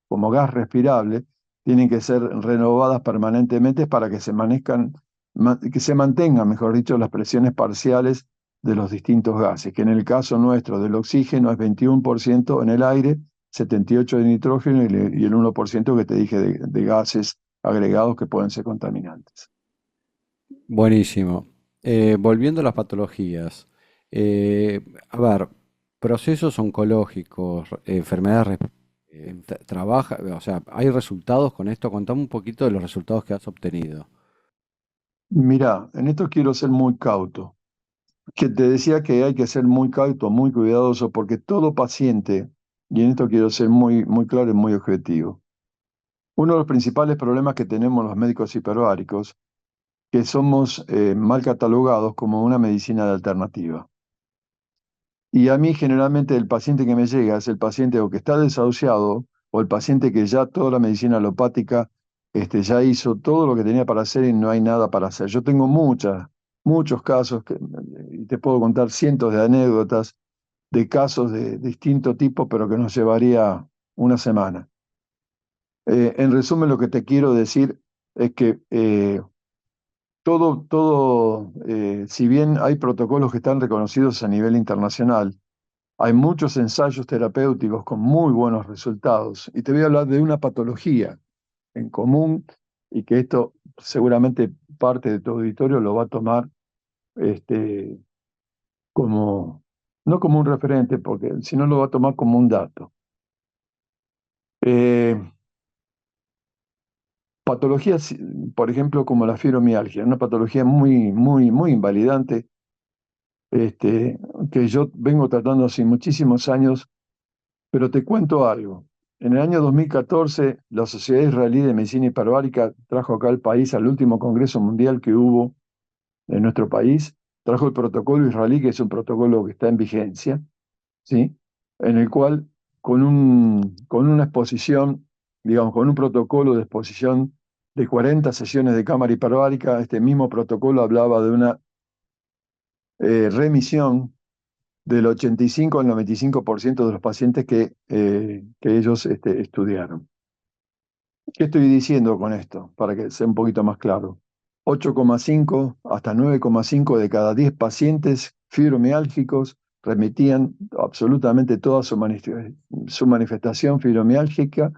como gas respirable tienen que ser renovadas permanentemente para que que se mantengan, mejor dicho, las presiones parciales de los distintos gases, que en el caso nuestro del oxígeno es 21% en el aire, 78% de nitrógeno y el 1% que te dije de gases agregados que pueden ser contaminantes. Buenísimo. Volviendo a las patologías. A ver, procesos oncológicos, enfermedades, trabaja, o sea, ¿hay resultados con esto? Contame un poquito de los resultados que has obtenido. Mira, en esto quiero ser muy cauto, que te decía que hay que ser muy cauto, muy cuidadoso, porque todo paciente, y en esto quiero ser muy claro y muy objetivo, uno de los principales problemas que tenemos los médicos hiperbáricos, que somos mal catalogados como una medicina de alternativa. Y a mí generalmente el paciente que me llega es el paciente o que está desahuciado o el paciente que ya toda la medicina alopática ya hizo todo lo que tenía para hacer y no hay nada para hacer. Yo tengo muchos casos y te puedo contar cientos de anécdotas de casos de distinto tipo, pero que nos llevaría una semana. En resumen, lo que te quiero decir es que si bien hay protocolos que están reconocidos a nivel internacional, hay muchos ensayos terapéuticos con muy buenos resultados. Y te voy a hablar de una patología en común y que esto seguramente parte de tu auditorio lo va a tomar este, como, no como un referente, porque si no lo va a tomar como un dato. Eh, Patologías, por ejemplo, como la fibromialgia, una patología muy invalidante, este, que yo vengo tratando hace muchísimos años. Pero te cuento algo. En el año 2014, la Sociedad Israelí de Medicina Hiperbárica trajo acá al país, al último congreso mundial que hubo en nuestro país, trajo el protocolo israelí, que es un protocolo que está en vigencia, ¿sí? en el cual con una exposición, digamos, con un protocolo de exposición de 40 sesiones de cámara hiperbárica, este mismo protocolo hablaba de una remisión del 85 al 95% de los pacientes que ellos estudiaron. ¿Qué estoy diciendo con esto? Para que sea un poquito más claro. 8,5 hasta 9,5 de cada 10 pacientes fibromiálgicos remitían absolutamente toda su manifestación fibromiálgica,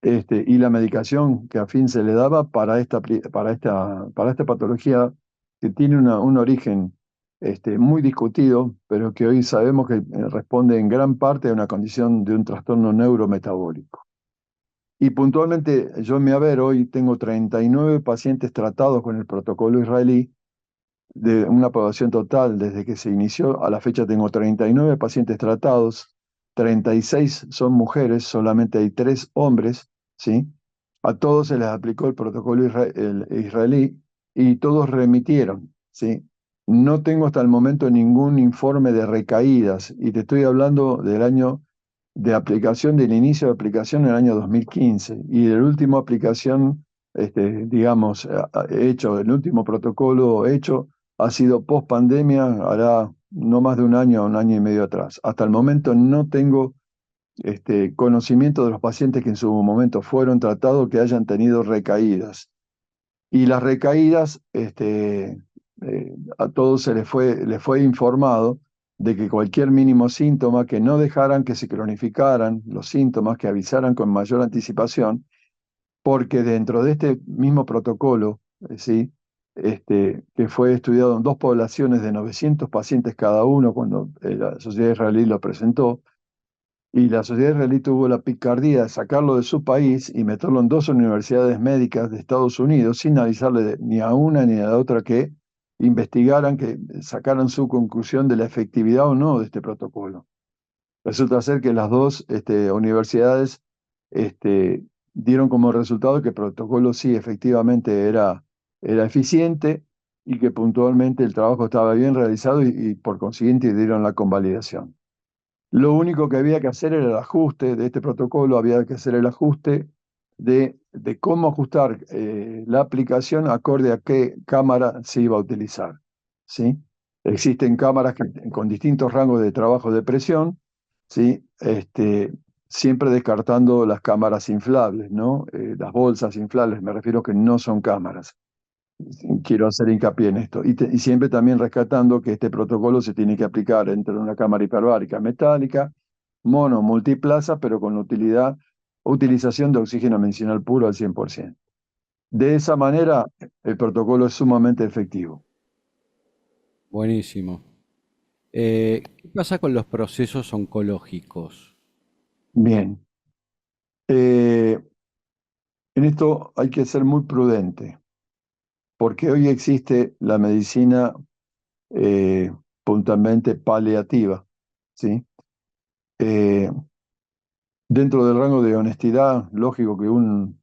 y la medicación que a fin se le daba para esta patología que tiene un origen muy discutido, pero que hoy sabemos que responde en gran parte a una condición de un trastorno neurometabólico. Y puntualmente yo en mi haber hoy tengo 39 pacientes tratados con el protocolo israelí, de una población total desde que se inició a la fecha tengo 39 pacientes tratados, 36 son mujeres, solamente hay 3 hombres, ¿sí? A todos se les aplicó el protocolo el israelí y todos remitieron, ¿sí? No tengo hasta el momento ningún informe de recaídas y te estoy hablando del año de aplicación, del inicio de aplicación en el año 2015 y de la última aplicación, digamos, hecho, el último protocolo hecho ha sido post pandemia, hará no más de un año y medio atrás. Hasta el momento no tengo conocimiento de los pacientes que en su momento fueron tratados que hayan tenido recaídas. Y las recaídas, a todos les fue informado de que cualquier mínimo síntoma, que no dejaran que se cronificaran los síntomas, que avisaran con mayor anticipación, porque dentro de este mismo protocolo, ¿sí? Que fue estudiado en 2 poblaciones de 900 pacientes cada uno cuando la Sociedad Israelí lo presentó, y la Sociedad Israelí tuvo la picardía de sacarlo de su país y meterlo en 2 universidades médicas de Estados Unidos sin avisarle ni a una ni a la otra que investigaran, que sacaran su conclusión de la efectividad o no de este protocolo. Resulta ser que las 2 universidades dieron como resultado que el protocolo sí efectivamente era eficiente y que puntualmente el trabajo estaba bien realizado y por consiguiente dieron la convalidación. Lo único que había que hacer era el ajuste de este protocolo, había que hacer el ajuste de cómo ajustar la aplicación acorde a qué cámara se iba a utilizar, ¿sí? Existen cámaras con distintos rangos de trabajo de presión, ¿sí? Siempre descartando las cámaras inflables, ¿no? Las bolsas inflables, me refiero que no son cámaras. Quiero hacer hincapié en esto. Y siempre también rescatando que este protocolo se tiene que aplicar entre una cámara hiperbárica metálica, mono, multiplaza, pero con utilización de oxígeno medicinal puro al 100%. De esa manera, el protocolo es sumamente efectivo. Buenísimo. ¿Qué pasa con los procesos oncológicos? Bien. Eh, en esto hay que ser muy prudente, porque hoy existe la medicina eh, puntualmente paliativa, ¿sí? Eh, Dentro del rango de honestidad, lógico que un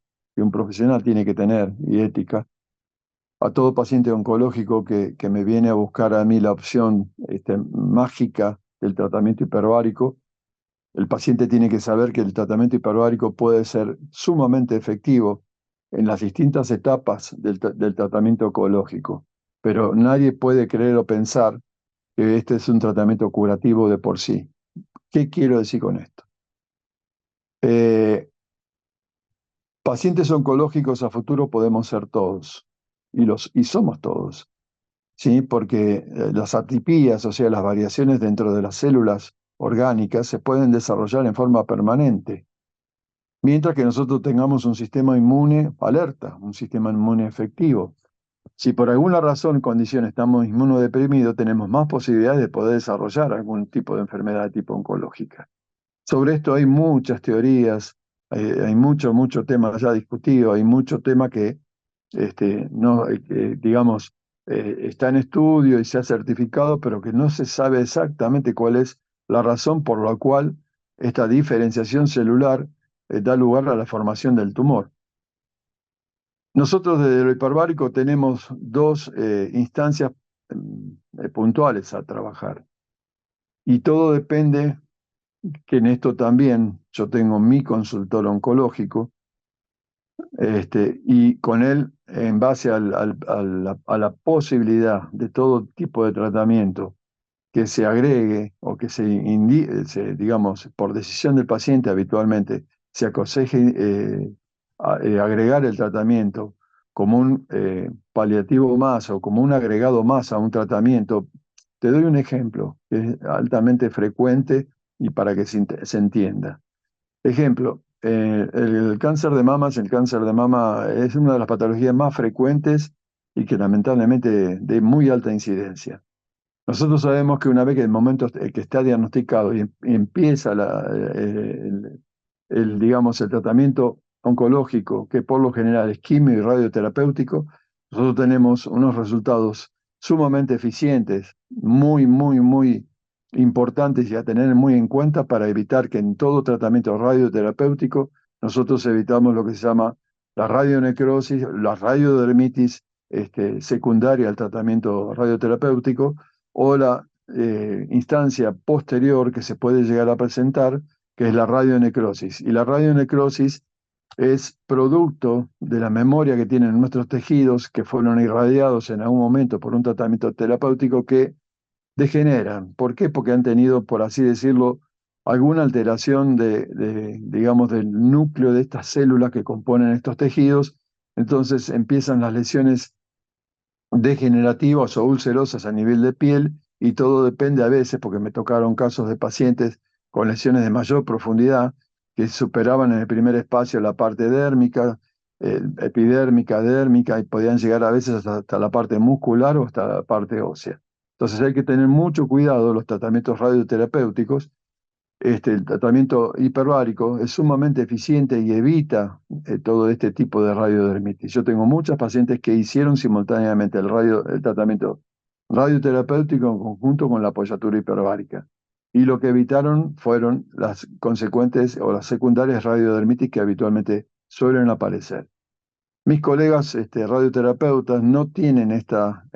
profesional tiene que tener y ética, a todo paciente oncológico que me viene a buscar a mí la opción mágica del tratamiento hiperbárico, el paciente tiene que saber que el tratamiento hiperbárico puede ser sumamente efectivo en las distintas etapas del tratamiento oncológico, pero nadie puede creer o pensar que este es un tratamiento curativo de por sí. ¿Qué quiero decir con esto? Eh, Pacientes oncológicos a futuro podemos ser todos, y somos todos, ¿sí? Porque las atipías, o sea, las variaciones dentro de las células orgánicas, se pueden desarrollar en forma permanente, mientras que nosotros tengamos un sistema inmune alerta, un sistema inmune efectivo. Si por alguna razón, condición, estamos inmunodeprimidos, tenemos más posibilidades de poder desarrollar algún tipo de enfermedad de tipo oncológica. Sobre esto hay muchas teorías, hay mucho tema ya discutido, hay mucho tema que, no, digamos, está en estudio y se ha certificado, pero que no se sabe exactamente cuál es la razón por la cual esta diferenciación celular da lugar a la formación del tumor. Nosotros desde lo hiperbárico tenemos 2 instancias puntuales a trabajar y todo depende que en esto también yo tengo mi consultor oncológico, y con él, en base a la posibilidad de todo tipo de tratamiento que se agregue o que digamos, por decisión del paciente habitualmente, se aconseje agregar el tratamiento como un paliativo más o como un agregado más a un tratamiento. Te doy un ejemplo que es altamente frecuente y para que se entienda. Ejemplo, el cáncer de mama, el cáncer de mama es una de las patologías más frecuentes y que lamentablemente de muy alta incidencia. Nosotros sabemos que una vez que el momento que está diagnosticado y empieza digamos, el tratamiento oncológico, que por lo general es quimio y radioterapéutico, nosotros tenemos unos resultados sumamente eficientes, muy, muy, muy importantes y a tener muy en cuenta para evitar que en todo tratamiento radioterapéutico nosotros evitamos lo que se llama la radionecrosis, la radiodermitis secundaria al tratamiento radioterapéutico o la instancia posterior que se puede llegar a presentar, que es la radionecrosis. Y la radionecrosis es producto de la memoria que tienen nuestros tejidos que fueron irradiados en algún momento por un tratamiento terapéutico que degeneran. ¿Por qué? Porque han tenido, por así decirlo, alguna alteración digamos, del núcleo de estas células que componen estos tejidos. Entonces empiezan las lesiones degenerativas o ulcerosas a nivel de piel y todo depende a veces, porque me tocaron casos de pacientes con lesiones de mayor profundidad que superaban en el primer espacio la parte dérmica, epidérmica, dérmica y podían llegar a veces hasta la parte muscular o hasta la parte ósea. Entonces hay que tener mucho cuidado los tratamientos radioterapéuticos. El tratamiento hiperbárico es sumamente eficiente y evita todo este tipo de radiodermitis. Yo tengo muchas pacientes que hicieron simultáneamente el tratamiento radioterapéutico en conjunto con la apoyatura hiperbárica. Y lo que evitaron fueron las consecuentes o las secundarias radiodermitis que habitualmente suelen aparecer. Mis colegas radioterapeutas no tienen esta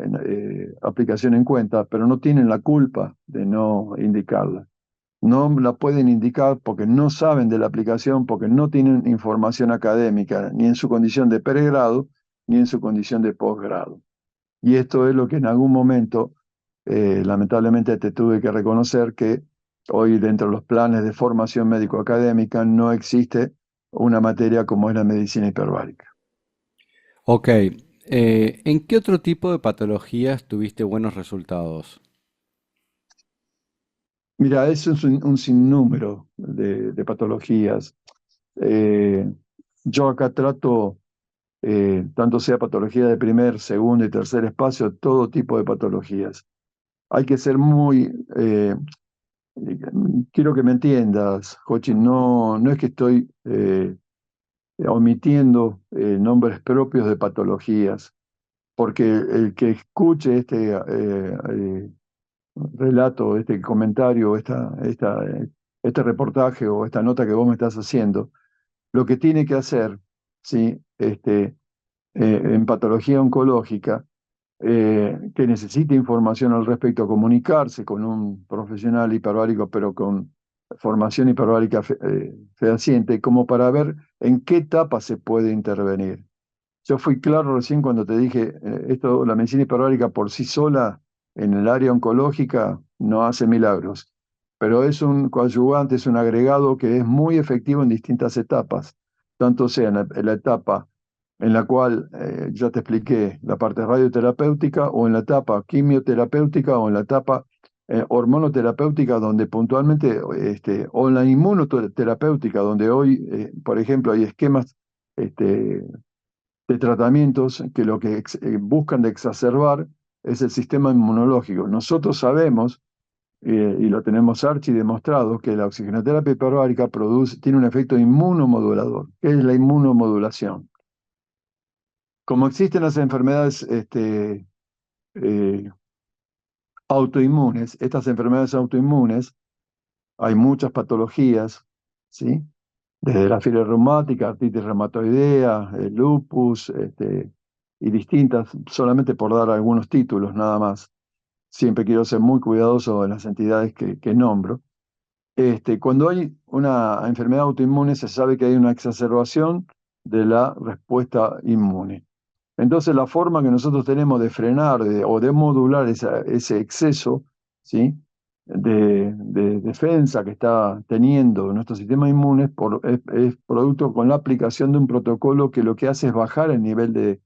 aplicación en cuenta, pero no tienen la culpa de no indicarla. No la pueden indicar porque no saben de la aplicación, porque no tienen información académica, ni en su condición de pregrado, ni en su condición de posgrado. Y esto es lo que en algún momento, lamentablemente, te tuve que reconocer que hoy dentro de los planes de formación médico-académica no existe una materia como es la medicina hiperbárica. Ok, ¿en qué otro tipo de patologías tuviste buenos resultados? Mira, eso es un sinnúmero de patologías. Eh, yo acá trato tanto sea patología de primer, segundo y tercer espacio, todo tipo de patologías. Hay que ser muy, eh, quiero que me entiendas, Jochi, no es que estoy omitiendo nombres propios de patologías, porque el que escuche este relato, este comentario, este reportaje o esta nota que vos me estás haciendo, lo que tiene que hacer, ¿sí? En patología oncológica, que necesite información al respecto, comunicarse con un profesional hiperbárico, pero con formación hiperbárica fehaciente, como para ver en qué etapa se puede intervenir. Yo fui claro recién cuando te dije, la medicina hiperbárica por sí sola en el área oncológica no hace milagros, pero es un coadyuvante, es un agregado que es muy efectivo en distintas etapas, tanto sea en la etapa en la cual ya te expliqué la parte radioterapéutica o en la etapa quimioterapéutica o en la etapa hormonoterapéutica, donde puntualmente, o en la inmunoterapéutica, donde hoy, por ejemplo, hay esquemas este, de tratamientos que lo que buscan de exacerbar es el sistema inmunológico. Nosotros sabemos, y lo tenemos archi demostrado, que la oxigenoterapia hiperbárica tiene un efecto inmunomodulador. ¿Qué es la inmunomodulación? Como existen las enfermedades eh, autoinmunes, estas enfermedades autoinmunes, hay muchas patologías, ¿sí? Desde la fiebre reumática, artritis reumatoidea, el lupus, y distintas, solamente por dar algunos títulos nada más. Siempre quiero ser muy cuidadoso en las entidades que nombro. Cuando hay una enfermedad autoinmune, se sabe que hay una exacerbación de la respuesta inmune. Entonces, la forma que nosotros tenemos de frenar o de modular ese exceso, ¿sí? de defensa que está teniendo nuestro sistema inmune es producto con la aplicación de un protocolo que lo que hace es bajar el nivel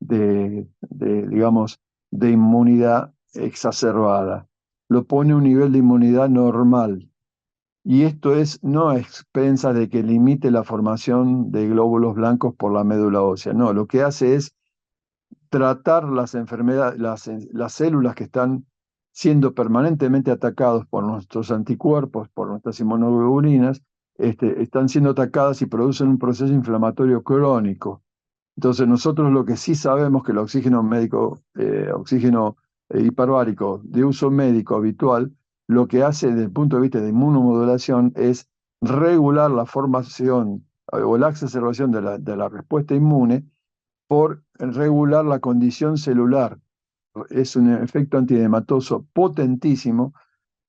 digamos, de inmunidad exacerbada. Lo pone a un nivel de inmunidad normal. Y esto es no a expensas de que limite la formación de glóbulos blancos por la médula ósea. No, lo que hace es tratar las enfermedades, las células que están siendo permanentemente atacados por nuestros anticuerpos, por nuestras inmunoglobulinas, están siendo atacadas y producen un proceso inflamatorio crónico. Entonces nosotros lo que sí sabemos que el oxígeno médico, oxígeno hiperbárico de uso médico habitual, lo que hace desde el punto de vista de inmunomodulación es regular la formación o la exacerbación de la respuesta inmune por regular la condición celular. Es un efecto antiedematoso potentísimo,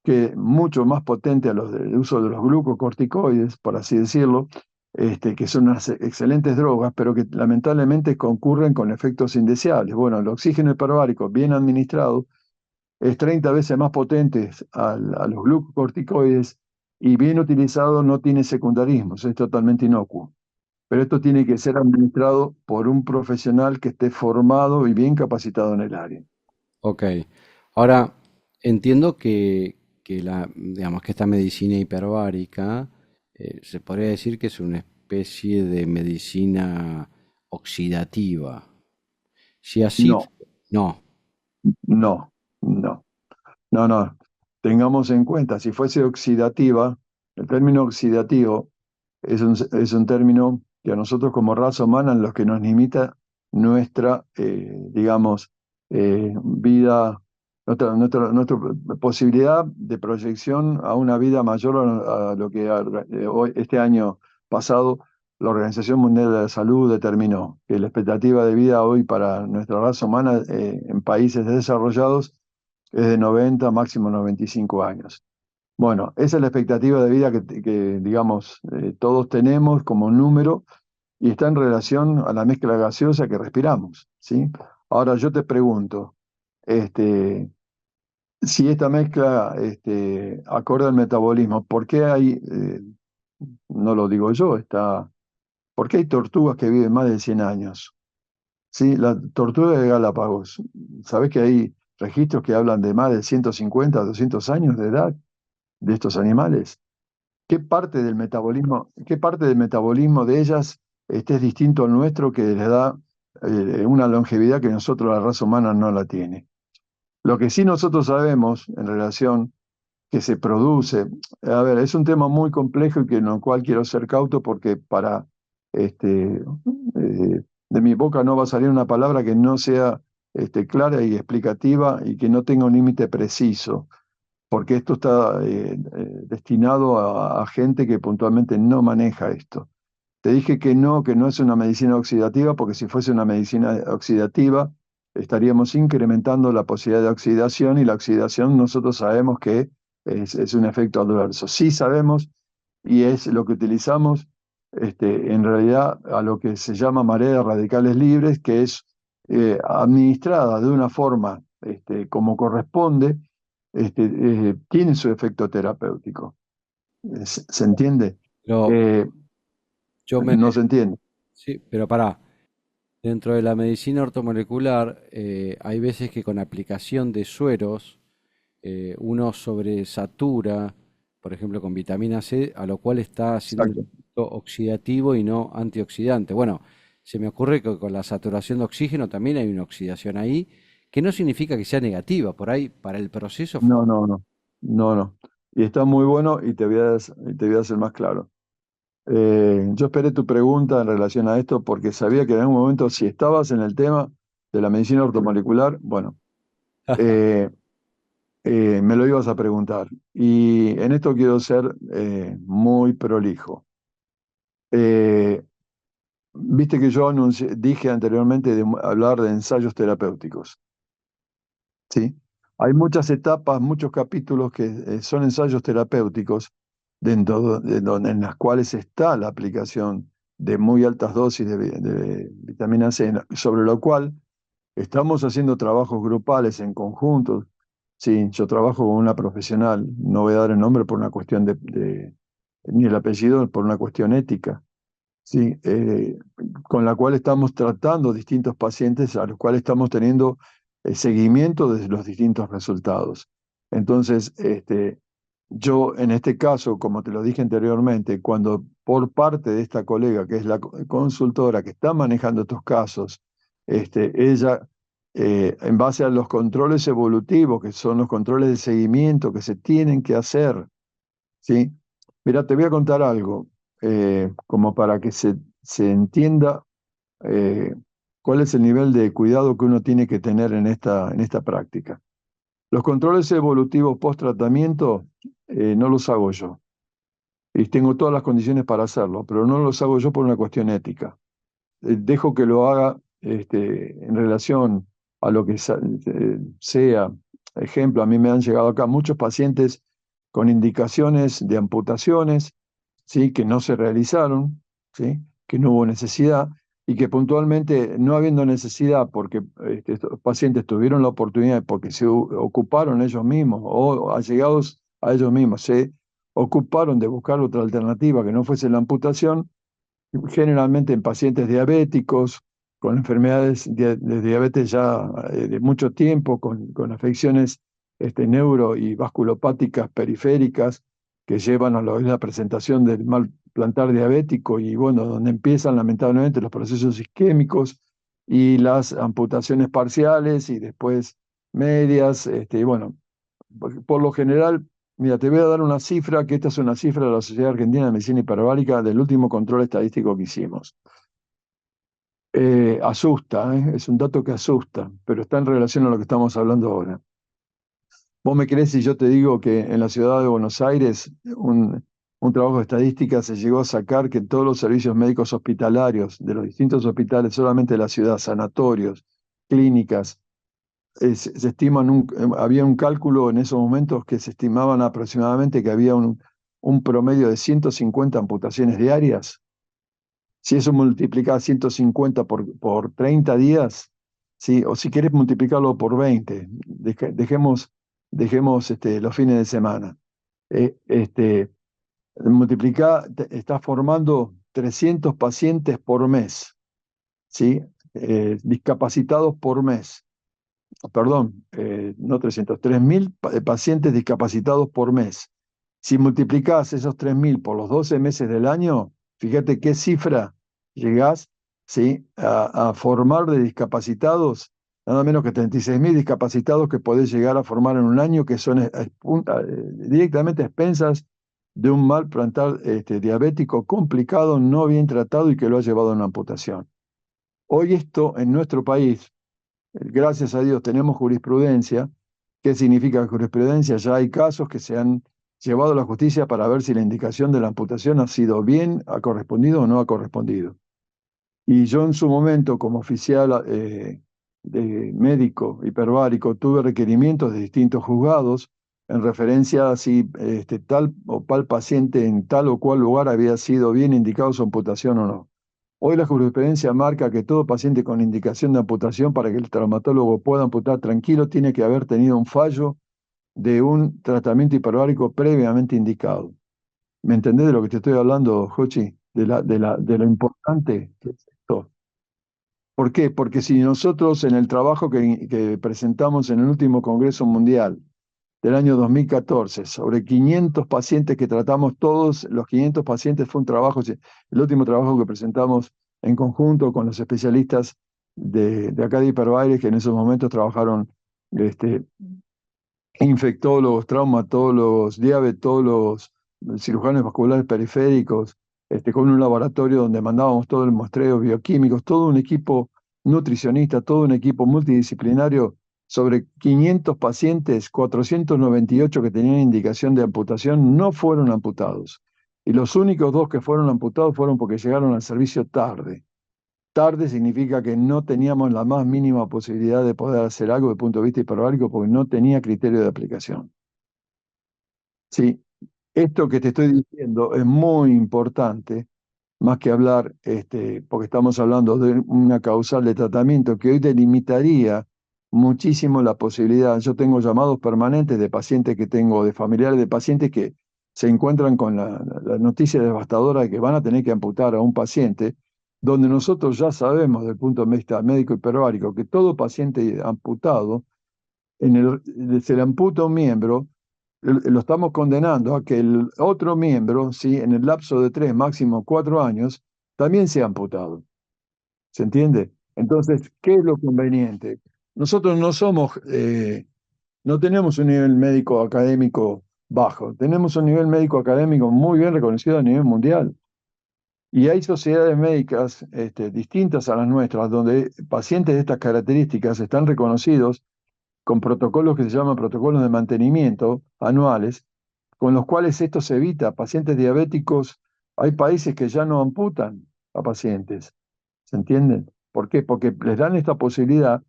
que mucho más potente a los del uso de los glucocorticoides, por así decirlo, que son unas excelentes drogas, pero que lamentablemente concurren con efectos indeseables. Bueno, el oxígeno hiperbárico bien administrado es 30 veces más potente a los glucocorticoides y bien utilizado no tiene secundarismos, es totalmente inocuo. Pero esto tiene que ser administrado por un profesional que esté formado y bien capacitado en el área. Ok. Ahora, entiendo digamos, que esta medicina hiperbárica se podría decir que es una especie de medicina oxidativa. Si así, No, no. no, no. No, no. Tengamos en cuenta, si fuese oxidativa, el término oxidativo es un término que a nosotros como raza humana en los que nos limita nuestra, digamos, vida, nuestra posibilidad de proyección a una vida mayor a lo que este año pasado la Organización Mundial de la Salud determinó, que la expectativa de vida hoy para nuestra raza humana en países desarrollados es de 90, máximo 95 años. Bueno, esa es la expectativa de vida digamos, todos tenemos como número y está en relación a la mezcla gaseosa que respiramos, ¿sí? Ahora yo te pregunto, este, si esta mezcla, acorde al metabolismo, ¿por qué hay, no lo digo yo, ¿por qué hay tortugas que viven más de 100 años? Sí, la tortuga de Galápagos, ¿sabés que hay registros que hablan de más de 150, 200 años de edad de estos animales? Qué parte del metabolismo de ellas es distinto al nuestro que les da una longevidad que nosotros, la raza humana, no la tiene? Lo que sí nosotros sabemos en relación que se produce, a ver, es un tema muy complejo y que en el cual quiero ser cauto porque de mi boca no va a salir una palabra que no sea clara y explicativa y que no tenga un límite preciso, porque esto está destinado a gente que puntualmente no maneja esto. Te dije que no es una medicina oxidativa, porque si fuese una medicina oxidativa, estaríamos incrementando la posibilidad de oxidación y la oxidación nosotros sabemos que es un efecto adverso. Sí sabemos, y es lo que utilizamos en realidad a lo que se llama marea de radicales libres, que es administrada de una forma como corresponde, tiene su efecto terapéutico. ¿Se entiende? Pero Eh, yo me, no se entiende. sí, pero pará. Dentro de la medicina ortomolecular, hay veces que con aplicación de sueros uno sobresatura, por ejemplo, con vitamina C, a lo cual está haciendo un Exacto. efecto oxidativo y no antioxidante. Bueno, se me ocurre que con la saturación de oxígeno también hay una oxidación ahí, que no significa que sea negativa, por ahí para el proceso No, no, no, no, no. Y está muy bueno y te voy a hacer más claro. Yo esperé tu pregunta en relación a esto porque sabía que en algún momento, si estabas en el tema de la medicina ortomolecular, bueno, eh, me lo ibas a preguntar. Y en esto quiero ser muy prolijo. Eh, Viste que yo dije anteriormente de hablar de ensayos terapéuticos, ¿sí? Hay muchas etapas, muchos capítulos que son ensayos terapéuticos en las cuales está la aplicación de muy altas dosis de vitamina C, sobre lo cual estamos haciendo trabajos grupales en conjunto. Sí, yo trabajo con una profesional, no voy a dar el nombre por una cuestión ni el apellido, por una cuestión ética. Sí, con la cual estamos tratando distintos pacientes a los cuales estamos teniendo seguimiento de los distintos resultados. Entonces, yo en este caso, como te lo dije anteriormente, cuando por parte de esta colega, que es la consultora que está manejando estos casos, ella, en base a los controles evolutivos, que son los controles de seguimiento que se tienen que hacer, ¿sí? Mira, te voy a contar algo, como para que se entienda eh, cuál es el nivel de cuidado que uno tiene que tener en esta práctica. Los controles evolutivos post-tratamiento no los hago yo, y tengo todas las condiciones para hacerlo, pero no los hago yo por una cuestión ética. Dejo que lo haga en relación a lo que sea. Ejemplo, a mí me han llegado acá muchos pacientes con indicaciones de amputaciones, ¿sí? Que no se realizaron, ¿sí? Que no hubo necesidad y que puntualmente, no habiendo necesidad porque estos pacientes tuvieron la oportunidad, porque se ocuparon ellos mismos o allegados a ellos mismos, se ocuparon de buscar otra alternativa que no fuese la amputación, generalmente en pacientes diabéticos, con enfermedades de diabetes ya de mucho tiempo, con afecciones neuro y vasculopáticas periféricas que llevan a la presentación del mal plantar diabético y bueno, donde empiezan lamentablemente los procesos isquémicos y las amputaciones parciales y después medias, y bueno, por lo general, mira, te voy a dar una cifra, que esta es una cifra de la Sociedad Argentina de Medicina Hiperbárica del último control estadístico que hicimos. Asusta, es un dato que asusta, pero está en relación a lo que estamos hablando ahora. ¿Vos me crees si yo te digo que en la ciudad de Buenos Aires un trabajo de estadística se llegó a sacar que todos los servicios médicos hospitalarios de los distintos hospitales, solamente de la ciudad, sanatorios, clínicas, se estiman había un cálculo en esos momentos que se estimaban aproximadamente que había un promedio de 150 amputaciones diarias? Si eso multiplicaba 150 por 30 días, ¿sí? O si quieres multiplicarlo por 20, dejemos los fines de semana. Eh, este, Estás formando 300 pacientes por mes, ¿sí? Discapacitados por mes. Perdón, no 300, 3.000 pacientes discapacitados por mes. Si multiplicás esos 3.000 por los 12 meses del año, fíjate qué cifra llegás, ¿sí? A formar de discapacitados, nada menos que 36.000 discapacitados que podés llegar a formar en un año, que son directamente expensas de un mal plantar diabético complicado, no bien tratado y que lo ha llevado a una amputación. Hoy esto en nuestro país, gracias a Dios tenemos jurisprudencia. ¿Qué significa jurisprudencia? Ya hay casos que se han llevado a la justicia para ver si la indicación de la amputación ha sido bien, ha correspondido o no ha correspondido. Y yo en su momento, como oficial de médico hiperbárico, tuve requerimientos de distintos juzgados en referencia a si tal o cual paciente en tal o cual lugar había sido bien indicado su amputación o no. Hoy la jurisprudencia marca que todo paciente con indicación de amputación para que el traumatólogo pueda amputar tranquilo tiene que haber tenido un fallo de un tratamiento hiperbárico previamente indicado. ¿Me entendés de lo que te estoy hablando, Jochi? De lo importante que es esto. ¿Por qué? Porque si nosotros en el trabajo que presentamos en el último Congreso Mundial del año 2014, sobre 500 pacientes que tratamos todos, los 500 pacientes fue un trabajo, el último trabajo que presentamos en conjunto con los especialistas de acá de Hiperbaires, que en esos momentos trabajaron infectólogos, traumatólogos, diabetólogos, cirujanos vasculares periféricos, con un laboratorio donde mandábamos todo el muestreo, bioquímicos, todo un equipo nutricionista, todo un equipo multidisciplinario, sobre 500 pacientes, 498 que tenían indicación de amputación no fueron amputados. Y los únicos dos que fueron amputados fueron porque llegaron al servicio tarde. Tarde significa que no teníamos la más mínima posibilidad de poder hacer algo desde el punto de vista hiperbárico porque no tenía criterio de aplicación. Sí, Esto que te estoy diciendo es muy importante, más que hablar, porque estamos hablando de una causal de tratamiento que hoy delimitaría muchísimo la posibilidad. Yo tengo llamados permanentes de pacientes que tengo, de familiares de pacientes que se encuentran con la noticia devastadora de que van a tener que amputar a un paciente, donde nosotros ya sabemos desde el punto de vista médico hiperbárico que todo paciente amputado se le amputa un miembro, lo estamos condenando a que el otro miembro, ¿sí? En el lapso de 3, máximo 4 años, también sea amputado. ¿Se entiende? Entonces, ¿qué es lo conveniente? Nosotros no tenemos un nivel médico académico bajo, tenemos un nivel médico académico muy bien reconocido a nivel mundial. Y hay sociedades médicas distintas a las nuestras, donde pacientes de estas características están reconocidos con protocolos que se llaman protocolos de mantenimiento anuales, con los cuales esto se evita. Pacientes diabéticos, hay países que ya no amputan a pacientes, ¿se entienden? ¿Por qué? Porque les dan esta posibilidad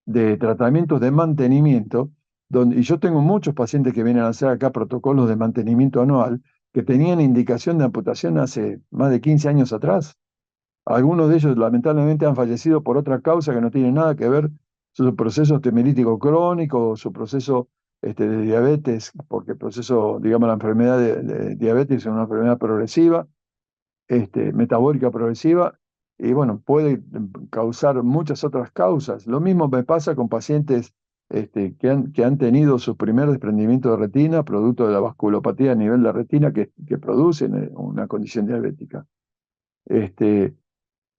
de tratamientos de mantenimiento, y yo tengo muchos pacientes que vienen a hacer acá protocolos de mantenimiento anual que tenían indicación de amputación hace más de 15 años atrás. Algunos de ellos lamentablemente han fallecido por otra causa que no tiene nada que ver su proceso osteomielítico crónico, su proceso de diabetes, porque el proceso, digamos, la enfermedad de diabetes es una enfermedad progresiva, metabólica progresiva, y bueno, puede causar muchas otras causas. Lo mismo me pasa con pacientes que han tenido su primer desprendimiento de retina, producto de la vasculopatía a nivel de retina que producen una condición diabética. Este,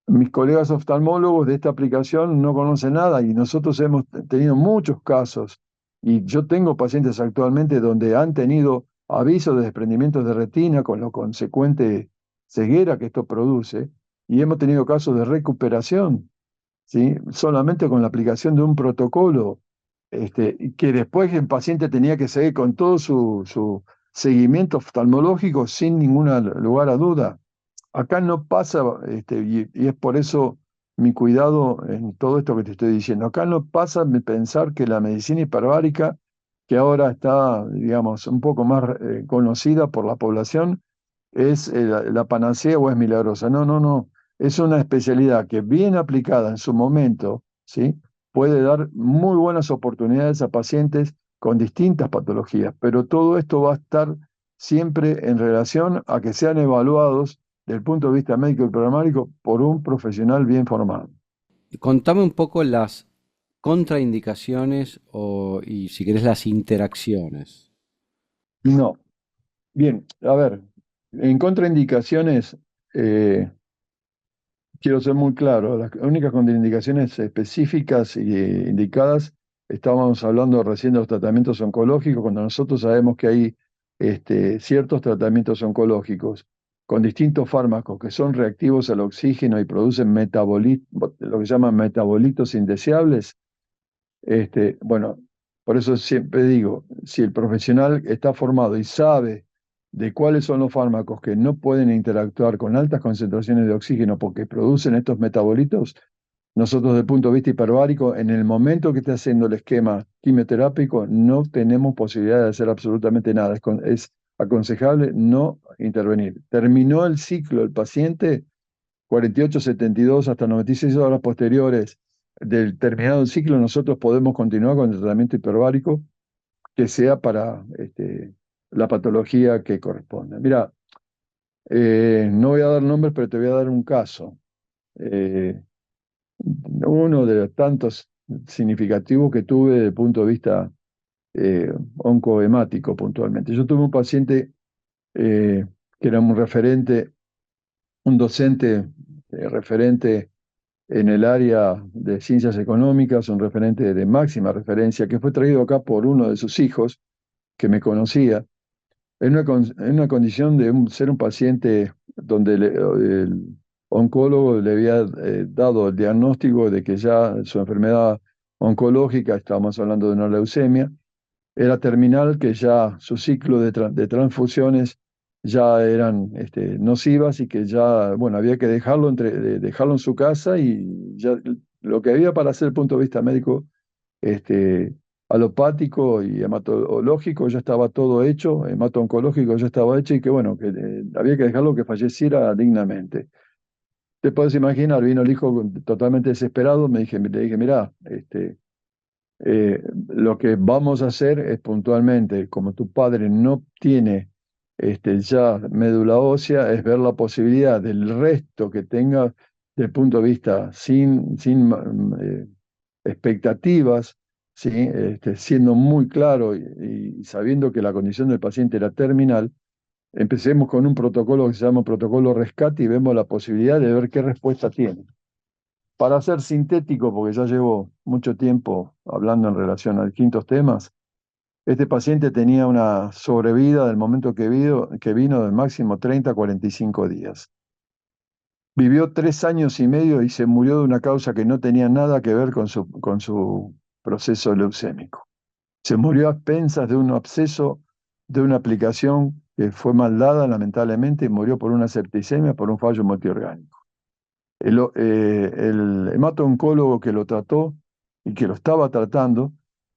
Mis colegas oftalmólogos de esta aplicación no conocen nada y nosotros hemos tenido muchos casos y yo tengo pacientes actualmente donde han tenido avisos de desprendimientos de retina con lo consecuente ceguera que esto produce y hemos tenido casos de recuperación, ¿sí? Solamente con la aplicación de un protocolo, y que después el paciente tenía que seguir con todo su seguimiento oftalmológico sin ningún lugar a duda. Acá no pasa, y es por eso mi cuidado en todo esto que te estoy diciendo. Acá no pasa de pensar que la medicina hiperbárica, que ahora está, digamos, un poco más conocida por la población, es la panacea o es milagrosa. No, no, no. Es una especialidad que bien aplicada en su momento, ¿sí? Puede dar muy buenas oportunidades a pacientes con distintas patologías, pero todo esto va a estar siempre en relación a que sean evaluados desde el punto de vista médico y programático por un profesional bien formado. Contame un poco las contraindicaciones y si querés las interacciones. No, bien, a ver, en contraindicaciones, eh, quiero ser muy claro, las únicas contraindicaciones específicas y indicadas, estábamos hablando recién de los tratamientos oncológicos, cuando nosotros sabemos que hay ciertos tratamientos oncológicos con distintos fármacos que son reactivos al oxígeno y producen lo que llaman metabolitos indeseables. Bueno, por eso siempre digo, si el profesional está formado y sabe de cuáles son los fármacos que no pueden interactuar con altas concentraciones de oxígeno porque producen estos metabolitos, nosotros desde el punto de vista hiperbárico, en el momento que esté haciendo el esquema quimioterápico, no tenemos posibilidad de hacer absolutamente nada. Es aconsejable no intervenir. Terminó el ciclo el paciente, 48, 72 hasta 96 horas posteriores del terminado el ciclo, nosotros podemos continuar con el tratamiento hiperbárico que sea para la patología que corresponde. Mira, no voy a dar nombres, pero te voy a dar un caso. Eh, Uno de los tantos significativos que tuve desde el punto de vista oncohemático puntualmente. Yo tuve un paciente eh, que era un referente, un docente referente en el área de ciencias económicas, un referente de máxima referencia, que fue traído acá por uno de sus hijos, que me conocía, en una condición de ser un paciente donde el oncólogo le había dado el diagnóstico de que ya su enfermedad oncológica, estábamos hablando de una leucemia, era terminal, que ya su ciclo de transfusiones ya eran nocivas y que ya, bueno, había que dejarlo en su casa y ya lo que había para hacer el punto de vista médico, este, alopático y hematológico ya estaba todo hecho, hemato-oncológico ya estaba hecho y que bueno, que había que dejarlo que falleciera dignamente. Te puedes imaginar, vino el hijo totalmente desesperado, le dije, mirá, lo que vamos a hacer es puntualmente, como tu padre no tiene ya médula ósea, es ver la posibilidad del resto que tenga desde el punto de vista sin expectativas, ¿sí? Siendo muy claro y sabiendo que la condición del paciente era terminal. Empecemos con un protocolo que se llama protocolo rescate y vemos la posibilidad de ver qué respuesta tiene. Para ser sintético, porque ya llevo mucho tiempo hablando en relación a distintos temas, este paciente tenía una sobrevida del momento que vino del máximo 30 a 45 días. Vivió 3 años y medio y se murió de una causa que no tenía nada que ver con su proceso leucémico. Se murió a expensas de un absceso de una aplicación que fue mal dada, lamentablemente, y murió por una septicemia, por un fallo multiorgánico. El hemato-oncólogo que lo trató y que lo estaba tratando,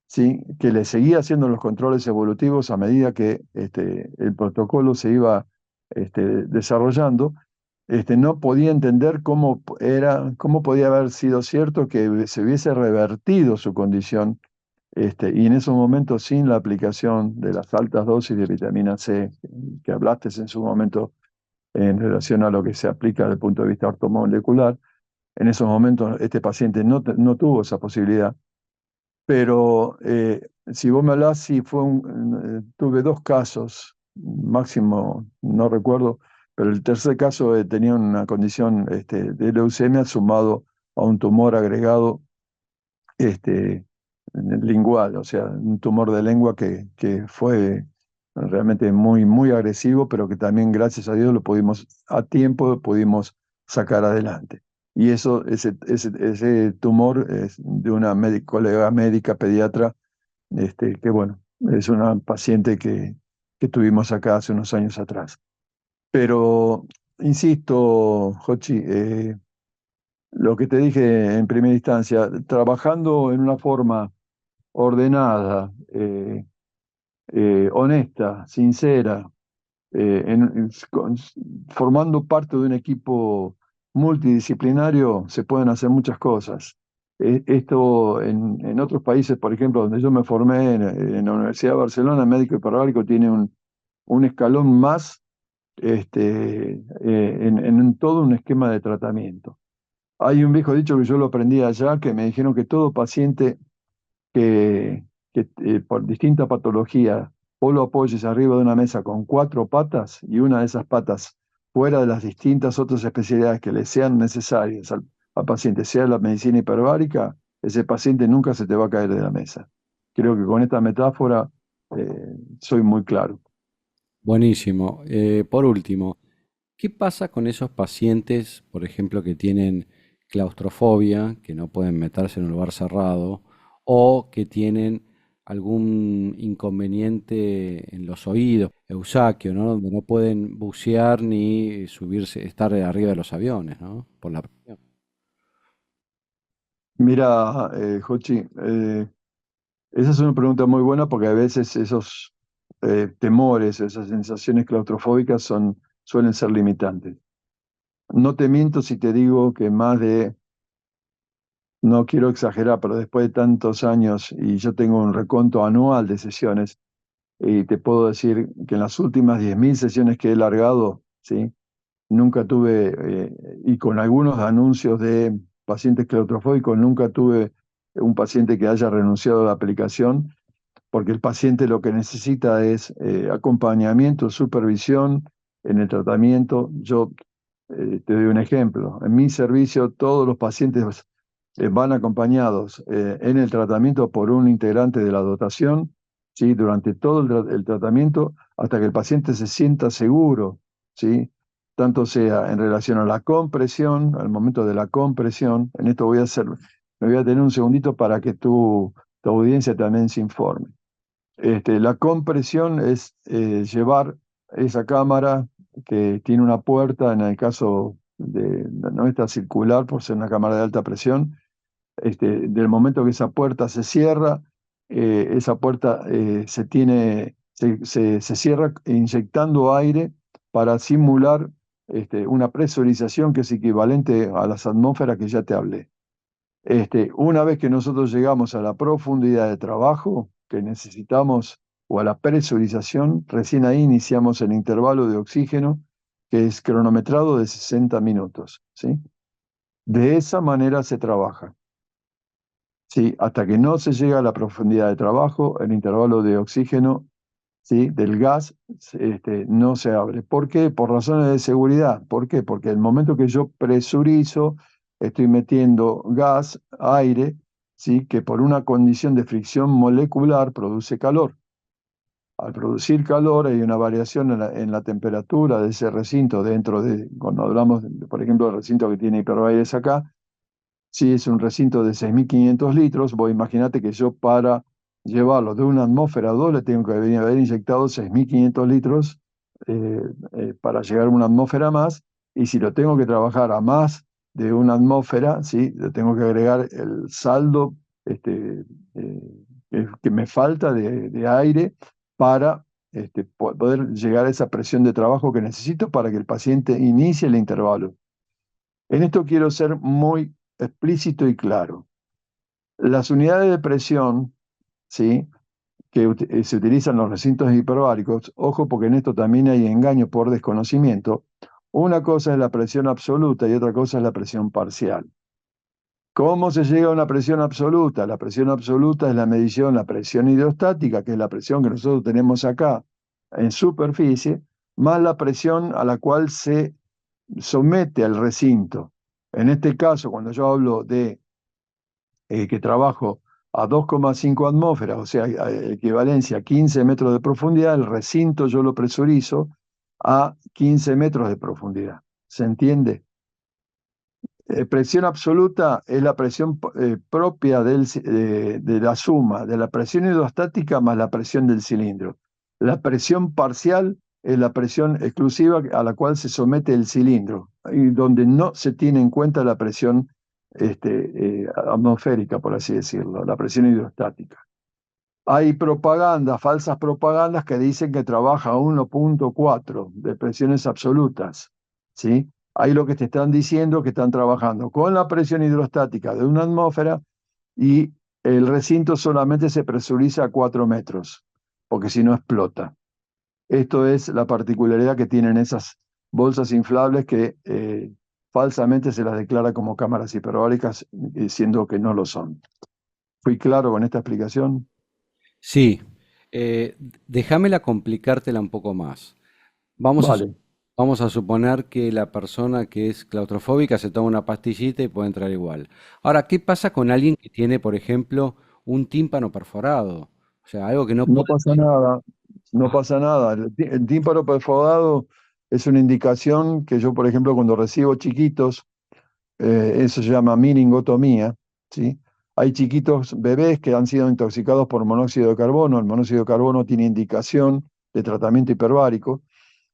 ¿sí? Que le seguía haciendo los controles evolutivos a medida que el protocolo se iba desarrollando, no podía entender cómo podía haber sido cierto que se hubiese revertido su condición, y en esos momentos sin la aplicación de las altas dosis de vitamina C que hablaste en su momento en relación a lo que se aplica desde el punto de vista ortomolecular. En esos momentos este paciente no tuvo esa posibilidad, pero si vos me hablás, si tuve 2 casos, máximo, no recuerdo, pero el tercer caso tenía una condición de leucemia sumado a un tumor agregado este, lingual, o sea, un tumor de lengua que fue realmente muy, muy agresivo, pero que también, gracias a Dios, a tiempo pudimos sacar adelante. Y ese tumor es de una colega médica pediatra, que bueno, es una paciente que tuvimos acá hace unos años atrás. Pero, insisto, Jochi, lo que te dije en primera instancia, trabajando en una forma ordenada, honesta, sincera, formando parte de un equipo multidisciplinario, se pueden hacer muchas cosas. Esto en otros países, por ejemplo, donde yo me formé en la Universidad de Barcelona, médico hiperbárico tiene un escalón más en todo un esquema de tratamiento. Hay un viejo dicho que yo lo aprendí allá, que me dijeron que todo paciente que por distinta patología vos lo apoyes arriba de una mesa con 4 patas y una de esas patas fuera de las distintas otras especialidades que le sean necesarias al paciente, sea la medicina hiperbárica, ese paciente nunca se te va a caer de la mesa. Creo que con esta metáfora soy muy claro. Buenísimo. Por último, ¿qué pasa con esos pacientes, por ejemplo, que tienen claustrofobia, que no pueden meterse en un lugar cerrado, o que tienen algún inconveniente en los oídos, Eusaquio, ¿no? Donde no pueden bucear ni subirse, estar arriba de los aviones, ¿no? Por la presión. Mira, Jochi, esa es una pregunta muy buena porque a veces esos temores, esas sensaciones claustrofóbicas suelen ser limitantes. No te miento si te digo que no quiero exagerar, pero después de tantos años y yo tengo un reconto anual de sesiones, y te puedo decir que en las últimas 10.000 sesiones que he largado, ¿sí? Nunca tuve, y con algunos anuncios de pacientes claustrofóbicos, nunca tuve un paciente que haya renunciado a la aplicación, porque el paciente lo que necesita es acompañamiento, supervisión en el tratamiento. Yo te doy un ejemplo. En mi servicio todos los pacientes van acompañados en el tratamiento por un integrante de la dotación, ¿sí? Durante todo el tratamiento hasta que el paciente se sienta seguro, ¿sí? Tanto sea en relación a la compresión, al momento de la compresión. En esto me voy a tener un segundito para que tu audiencia también se informe. La compresión es llevar esa cámara que tiene una puerta, en el caso no está circular por ser una cámara de alta presión, del momento que esa puerta se cierra, esa puerta se cierra inyectando aire para simular una presurización que es equivalente a las atmósferas que ya te hablé. Una vez que nosotros llegamos a la profundidad de trabajo que necesitamos o a la presurización, recién ahí iniciamos el intervalo de oxígeno que es cronometrado de 60 minutos, ¿sí? De esa manera se trabaja. Sí, hasta que no se llega a la profundidad de trabajo, el intervalo de oxígeno, ¿sí?, del gas no se abre. ¿Por qué? Por razones de seguridad. ¿Por qué? Porque el momento que yo presurizo, estoy metiendo gas, aire, ¿sí?, que por una condición de fricción molecular produce calor. Al producir calor hay una variación en la temperatura de ese recinto cuando hablamos, por ejemplo, del recinto que tiene Hiperbaides acá. Si es un recinto de 6.500 litros, vos imaginate que yo para llevarlo de una atmósfera a dos le tengo que haber inyectado 6.500 litros para llegar a una atmósfera más, y si lo tengo que trabajar a más de una atmósfera, ¿sí?, le tengo que agregar el saldo que me falta de aire para poder llegar a esa presión de trabajo que necesito para que el paciente inicie el intervalo. En esto quiero ser muy explícito y claro. Las unidades de presión, ¿sí?, que se utilizan en los recintos hiperbáricos, ojo porque en esto también hay engaño por desconocimiento. Una cosa es la presión absoluta y otra cosa es la presión parcial. ¿Cómo se llega a una presión absoluta? La presión absoluta es la medición, la presión hidrostática, que es la presión que nosotros tenemos acá en superficie, más la presión a la cual se somete al recinto. En este caso, cuando yo hablo de que trabajo a 2,5 atmósferas, o sea, equivalencia a 15 metros de profundidad, el recinto yo lo presurizo a 15 metros de profundidad. ¿Se entiende? Presión absoluta es la presión propia de la suma de la presión hidrostática más la presión del cilindro. La presión parcial es la presión exclusiva a la cual se somete el cilindro, y donde no se tiene en cuenta la presión atmosférica, por así decirlo, la presión hidrostática. Hay propagandas, falsas propagandas que dicen que trabaja a 1,4 de presiones absolutas, ¿sí? Ahí lo que te están diciendo que están trabajando con la presión hidrostática de una atmósfera y el recinto solamente se presuriza a 4 metros, porque si no explota. Esto es la particularidad que tienen esas bolsas inflables que falsamente se las declara como cámaras hiperbáricas, siendo que no lo son. ¿Fui claro con esta explicación? Sí, déjamela complicártela un poco más. Vamos a, su- Vale. vamos a suponer que la persona que es claustrofóbica se toma una pastillita y puede entrar igual. Ahora, ¿qué pasa con alguien que tiene, por ejemplo, un tímpano perforado? O sea, algo que no No puede... pasa nada, no pasa nada. El tímpano perforado es una indicación que yo, por ejemplo, cuando recibo chiquitos, eso se llama miringotomía, ¿sí? Hay chiquitos bebés que han sido intoxicados por monóxido de carbono. El monóxido de carbono tiene indicación de tratamiento hiperbárico,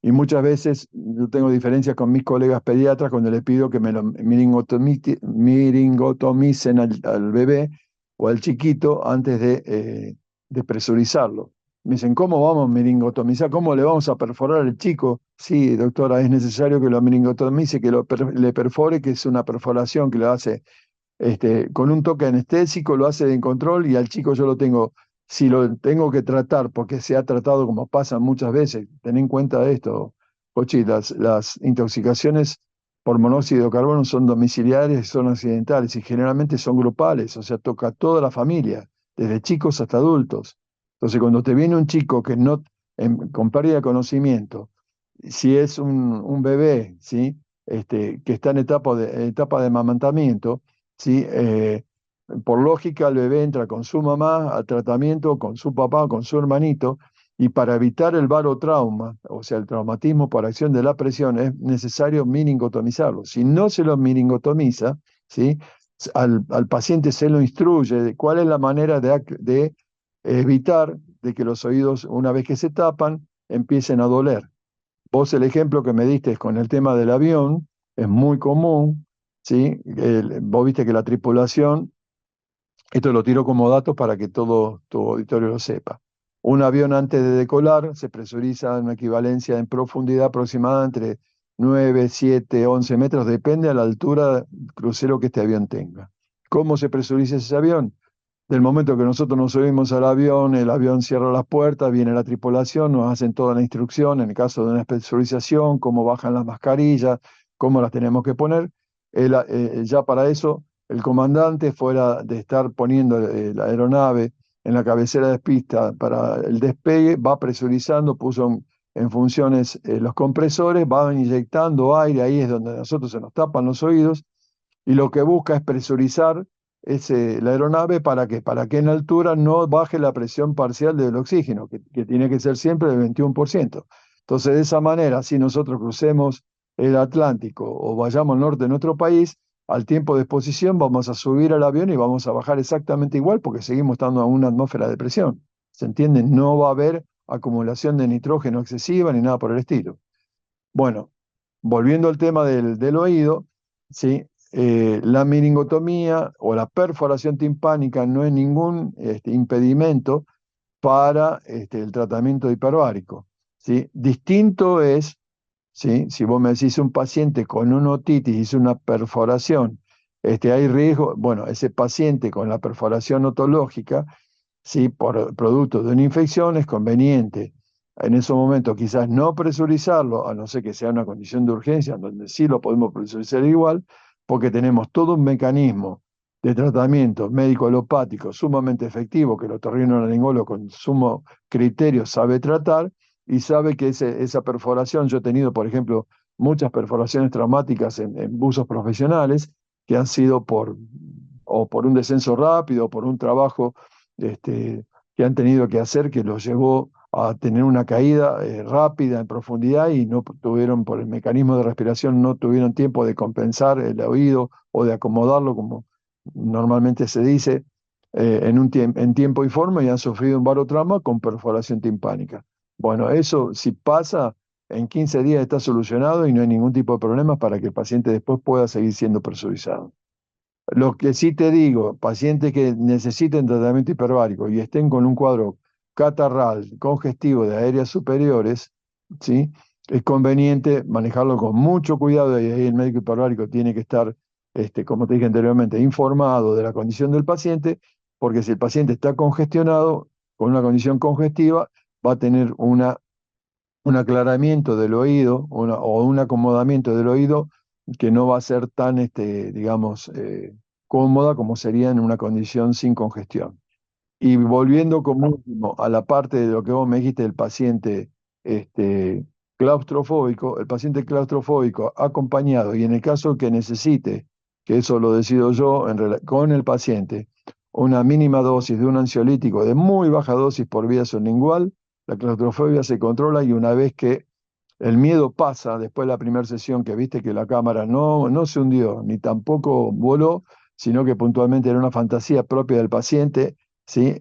y muchas veces yo tengo diferencias con mis colegas pediatras cuando les pido que me lo miringotomicen al bebé o al chiquito antes de presurizarlo. Me dicen, ¿cómo vamos a miringotomizar? ¿Cómo le vamos a perforar al chico? Sí, doctora, es necesario que lo miringotomice, que le perfore, que es una perforación que lo hace con un toque anestésico, lo hace en control, y al chico yo lo tengo, si lo tengo que tratar, porque se ha tratado como pasa muchas veces, ten en cuenta esto, Pochi, las intoxicaciones por monóxido de carbono son domiciliares, son accidentales y generalmente son grupales, o sea, toca a toda la familia, desde chicos hasta adultos. Entonces, cuando te viene un chico que no, con pérdida de conocimiento, si es un bebé, ¿sí?, que está en etapa de amamantamiento, ¿sí? Por lógica, el bebé entra con su mamá al tratamiento, con su papá, con su hermanito, y para evitar el barotrauma, o sea, el traumatismo por acción de la presión, es necesario miringotomizarlo. Si no se lo miringotomiza, ¿sí?, al paciente se lo instruye de cuál es la manera de evitar de que los oídos, una vez que se tapan, empiecen a doler. Vos el ejemplo que me diste con el tema del avión es muy común, ¿sí? Vos viste que la tripulación Esto lo tiro como dato para que todo tu auditorio lo sepa. Un avión antes de decolar se presuriza en una equivalencia en profundidad aproximada entre 9, 7, 11 metros, depende a la altura crucero que este avión tenga. ¿Cómo se presuriza ese avión? Del momento que nosotros nos subimos al avión, el avión cierra las puertas, viene la tripulación, nos hacen toda la instrucción en el caso de una presurización, cómo bajan las mascarillas, cómo las tenemos que poner. Ya para eso, el comandante, fuera de estar poniendo la aeronave en la cabecera de pista para el despegue, va presurizando, puso en funciones los compresores, va inyectando aire, ahí es donde a nosotros se nos tapan los oídos, y lo que busca es presurizar la aeronave para que en altura no baje la presión parcial del oxígeno, que tiene que ser siempre del 21%. Entonces, de esa manera, si nosotros crucemos el Atlántico o vayamos al norte de nuestro país, al tiempo de exposición vamos a subir al avión y vamos a bajar exactamente igual porque seguimos estando a una atmósfera de presión. ¿Se entiende? No va a haber acumulación de nitrógeno excesiva ni nada por el estilo. Bueno, volviendo al tema del oído, ¿sí? La meningotomía o la perforación timpánica no es ningún impedimento para el tratamiento hiperbárico, ¿sí? Distinto es, ¿sí? Si vos me decís un paciente con una otitis hizo una perforación, hay riesgo, bueno, ese paciente con la perforación otológica, ¿sí? Por producto de una infección es conveniente en esos momentos quizás no presurizarlo, a no ser que sea una condición de urgencia, donde sí lo podemos presurizar igual, porque tenemos todo un mecanismo de tratamiento médico alopático sumamente efectivo que el otorrinolaringólogo con sumo criterio sabe tratar y sabe que esa perforación, yo he tenido, por ejemplo, muchas perforaciones traumáticas en buzos profesionales que han sido o por un descenso rápido o por un trabajo que han tenido que hacer que los llevó a tener una caída rápida en profundidad y no tuvieron, por el mecanismo de respiración, no tuvieron tiempo de compensar el oído o de acomodarlo, como normalmente se dice, en tiempo y forma, y han sufrido un barotrauma con perforación timpánica. Bueno, eso si pasa, en 15 días está solucionado y no hay ningún tipo de problemas para que el paciente después pueda seguir siendo presurizado. Lo que sí te digo, pacientes que necesiten tratamiento hiperbárico y estén con un cuadro catarral, congestivo de aéreas superiores, ¿sí? Es conveniente manejarlo con mucho cuidado y ahí el médico hiperbárico tiene que estar, como te dije anteriormente, informado de la condición del paciente, porque si el paciente está congestionado, con una condición congestiva, va a tener un aclaramiento del oído o un acomodamiento del oído que no va a ser tan, digamos, cómoda como sería en una condición sin congestión. Y volviendo como último a la parte de lo que vos me dijiste del paciente claustrofóbico, el paciente claustrofóbico acompañado y en el caso que necesite, que eso lo decido yo con el paciente, una mínima dosis de un ansiolítico de muy baja dosis por vía sublingual, la claustrofobia se controla y una vez que el miedo pasa, después de la primera sesión que viste que la cámara no se hundió ni tampoco voló, sino que puntualmente era una fantasía propia del paciente, ¿sí?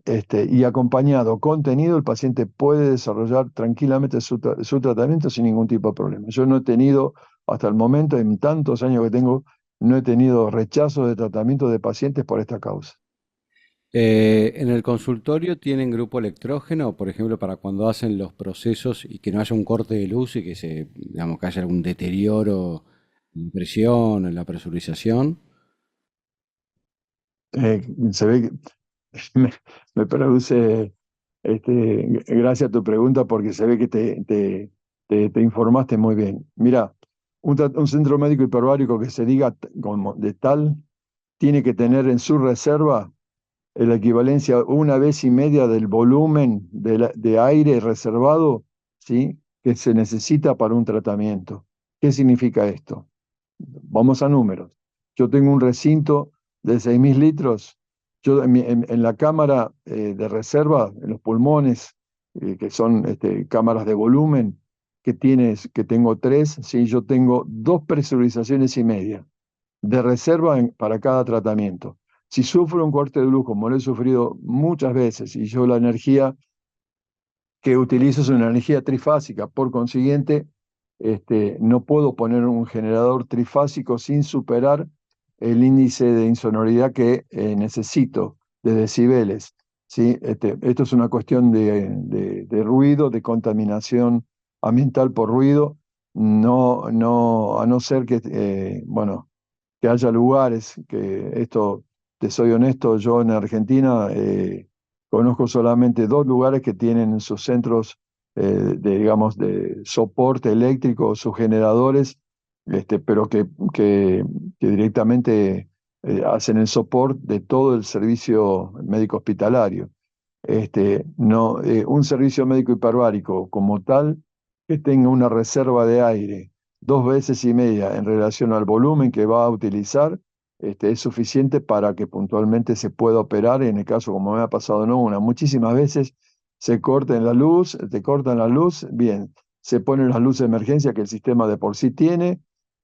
Y acompañado, contenido, el paciente puede desarrollar tranquilamente su tratamiento sin ningún tipo de problema. Yo no he tenido, hasta el momento, en tantos años que tengo, no he tenido rechazo de tratamiento de pacientes por esta causa. En el consultorio tienen grupo electrógeno, por ejemplo, para cuando hacen los procesos y que no haya un corte de luz y que digamos, que haya algún deterioro en la presión, en la presurización. Se ve que me, me produce gracias a tu pregunta porque se ve que te informaste muy bien. Mira, un centro médico hiperbárico que se diga como de tal tiene que tener en su reserva la equivalencia 1,5 veces del volumen de aire reservado, ¿sí? Que se necesita para un tratamiento. ¿Qué significa esto? Vamos a números. Yo tengo un recinto de 6.000 litros. Yo en la cámara de reserva, en los pulmones, que son cámaras de volumen, que tengo tres, ¿sí? Yo tengo 2 presurizaciones y media de reserva para cada tratamiento. Si sufro un corte de luz, como lo he sufrido muchas veces, y yo la energía que utilizo es una energía trifásica, por consiguiente, no puedo poner un generador trifásico sin superar el índice de insonoridad que necesito de decibeles, ¿sí? Esto es una cuestión de ruido, de contaminación ambiental por ruido, a no ser que, bueno, que haya lugares que esto, te soy honesto, yo en Argentina conozco solamente dos lugares que tienen sus centros digamos, de soporte eléctrico, sus generadores, pero que directamente hacen el soporte de todo el servicio médico hospitalario. No, un servicio médico hiperbárico como tal, que tenga una reserva de aire 2 veces y media en relación al volumen que va a utilizar, es suficiente para que puntualmente se pueda operar. En el caso, como me ha pasado, no una, muchísimas veces se corten la luz, te cortan la luz, bien, se ponen las luces de emergencia que el sistema de por sí tiene,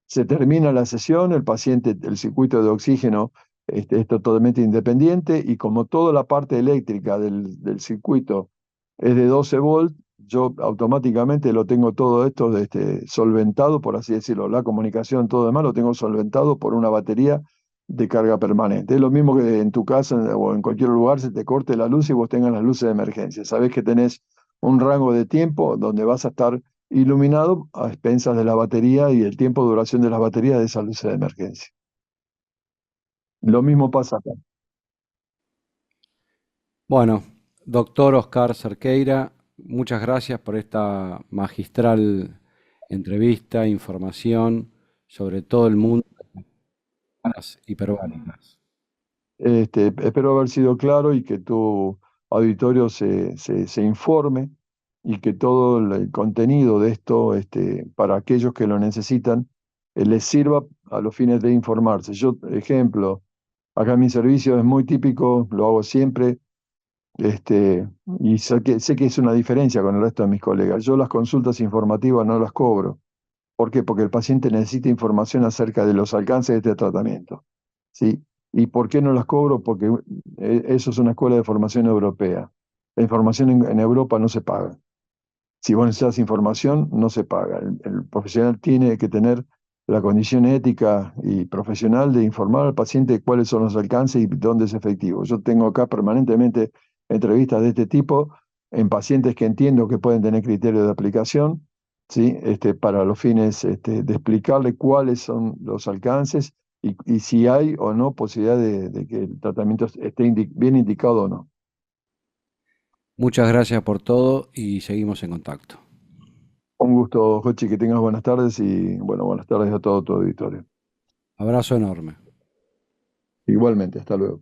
se termina la sesión, el paciente, el circuito de oxígeno es totalmente independiente y como toda la parte eléctrica del circuito es de 12 volts, yo automáticamente lo tengo todo esto solventado, por así decirlo, la comunicación, todo demás lo tengo solventado por una batería de carga permanente. Es lo mismo que en tu casa o en cualquier lugar se te corte la luz y vos tengas las luces de emergencia. Sabés que tenés un rango de tiempo donde vas a estar iluminado a expensas de la batería y el tiempo de duración de las baterías de esas luces de emergencia. Lo mismo pasa acá. Bueno, doctor Oscar Cerqueira, muchas gracias por esta magistral entrevista, información sobre todo el mundo de las hiperbáricas. Espero haber sido claro y que tu auditorio se informe y que todo el contenido de esto, para aquellos que lo necesitan, les sirva a los fines de informarse. Yo, ejemplo, acá en mi servicio es muy típico, lo hago siempre, este, y sé que es una diferencia con el resto de mis colegas. Yo las consultas informativas no las cobro. ¿Por qué? Porque el paciente necesita información acerca de los alcances de este tratamiento. ¿Sí? ¿Y por qué no las cobro? Porque eso es una escuela de formación europea. La información en Europa no se paga. Si vos necesitas información, no se paga. El profesional tiene que tener la condición ética y profesional de informar al paciente cuáles son los alcances y dónde es efectivo. Yo tengo acá permanentemente entrevistas de este tipo en pacientes que entiendo que pueden tener criterios de aplicación, ¿sí? Para los fines de explicarle cuáles son los alcances y si hay o no posibilidad de que el tratamiento esté bien indicado o no. Muchas gracias por todo y seguimos en contacto. Un gusto, Jochi, que tengas buenas tardes y bueno, buenas tardes a todo tu auditorio. Abrazo enorme. Igualmente, hasta luego.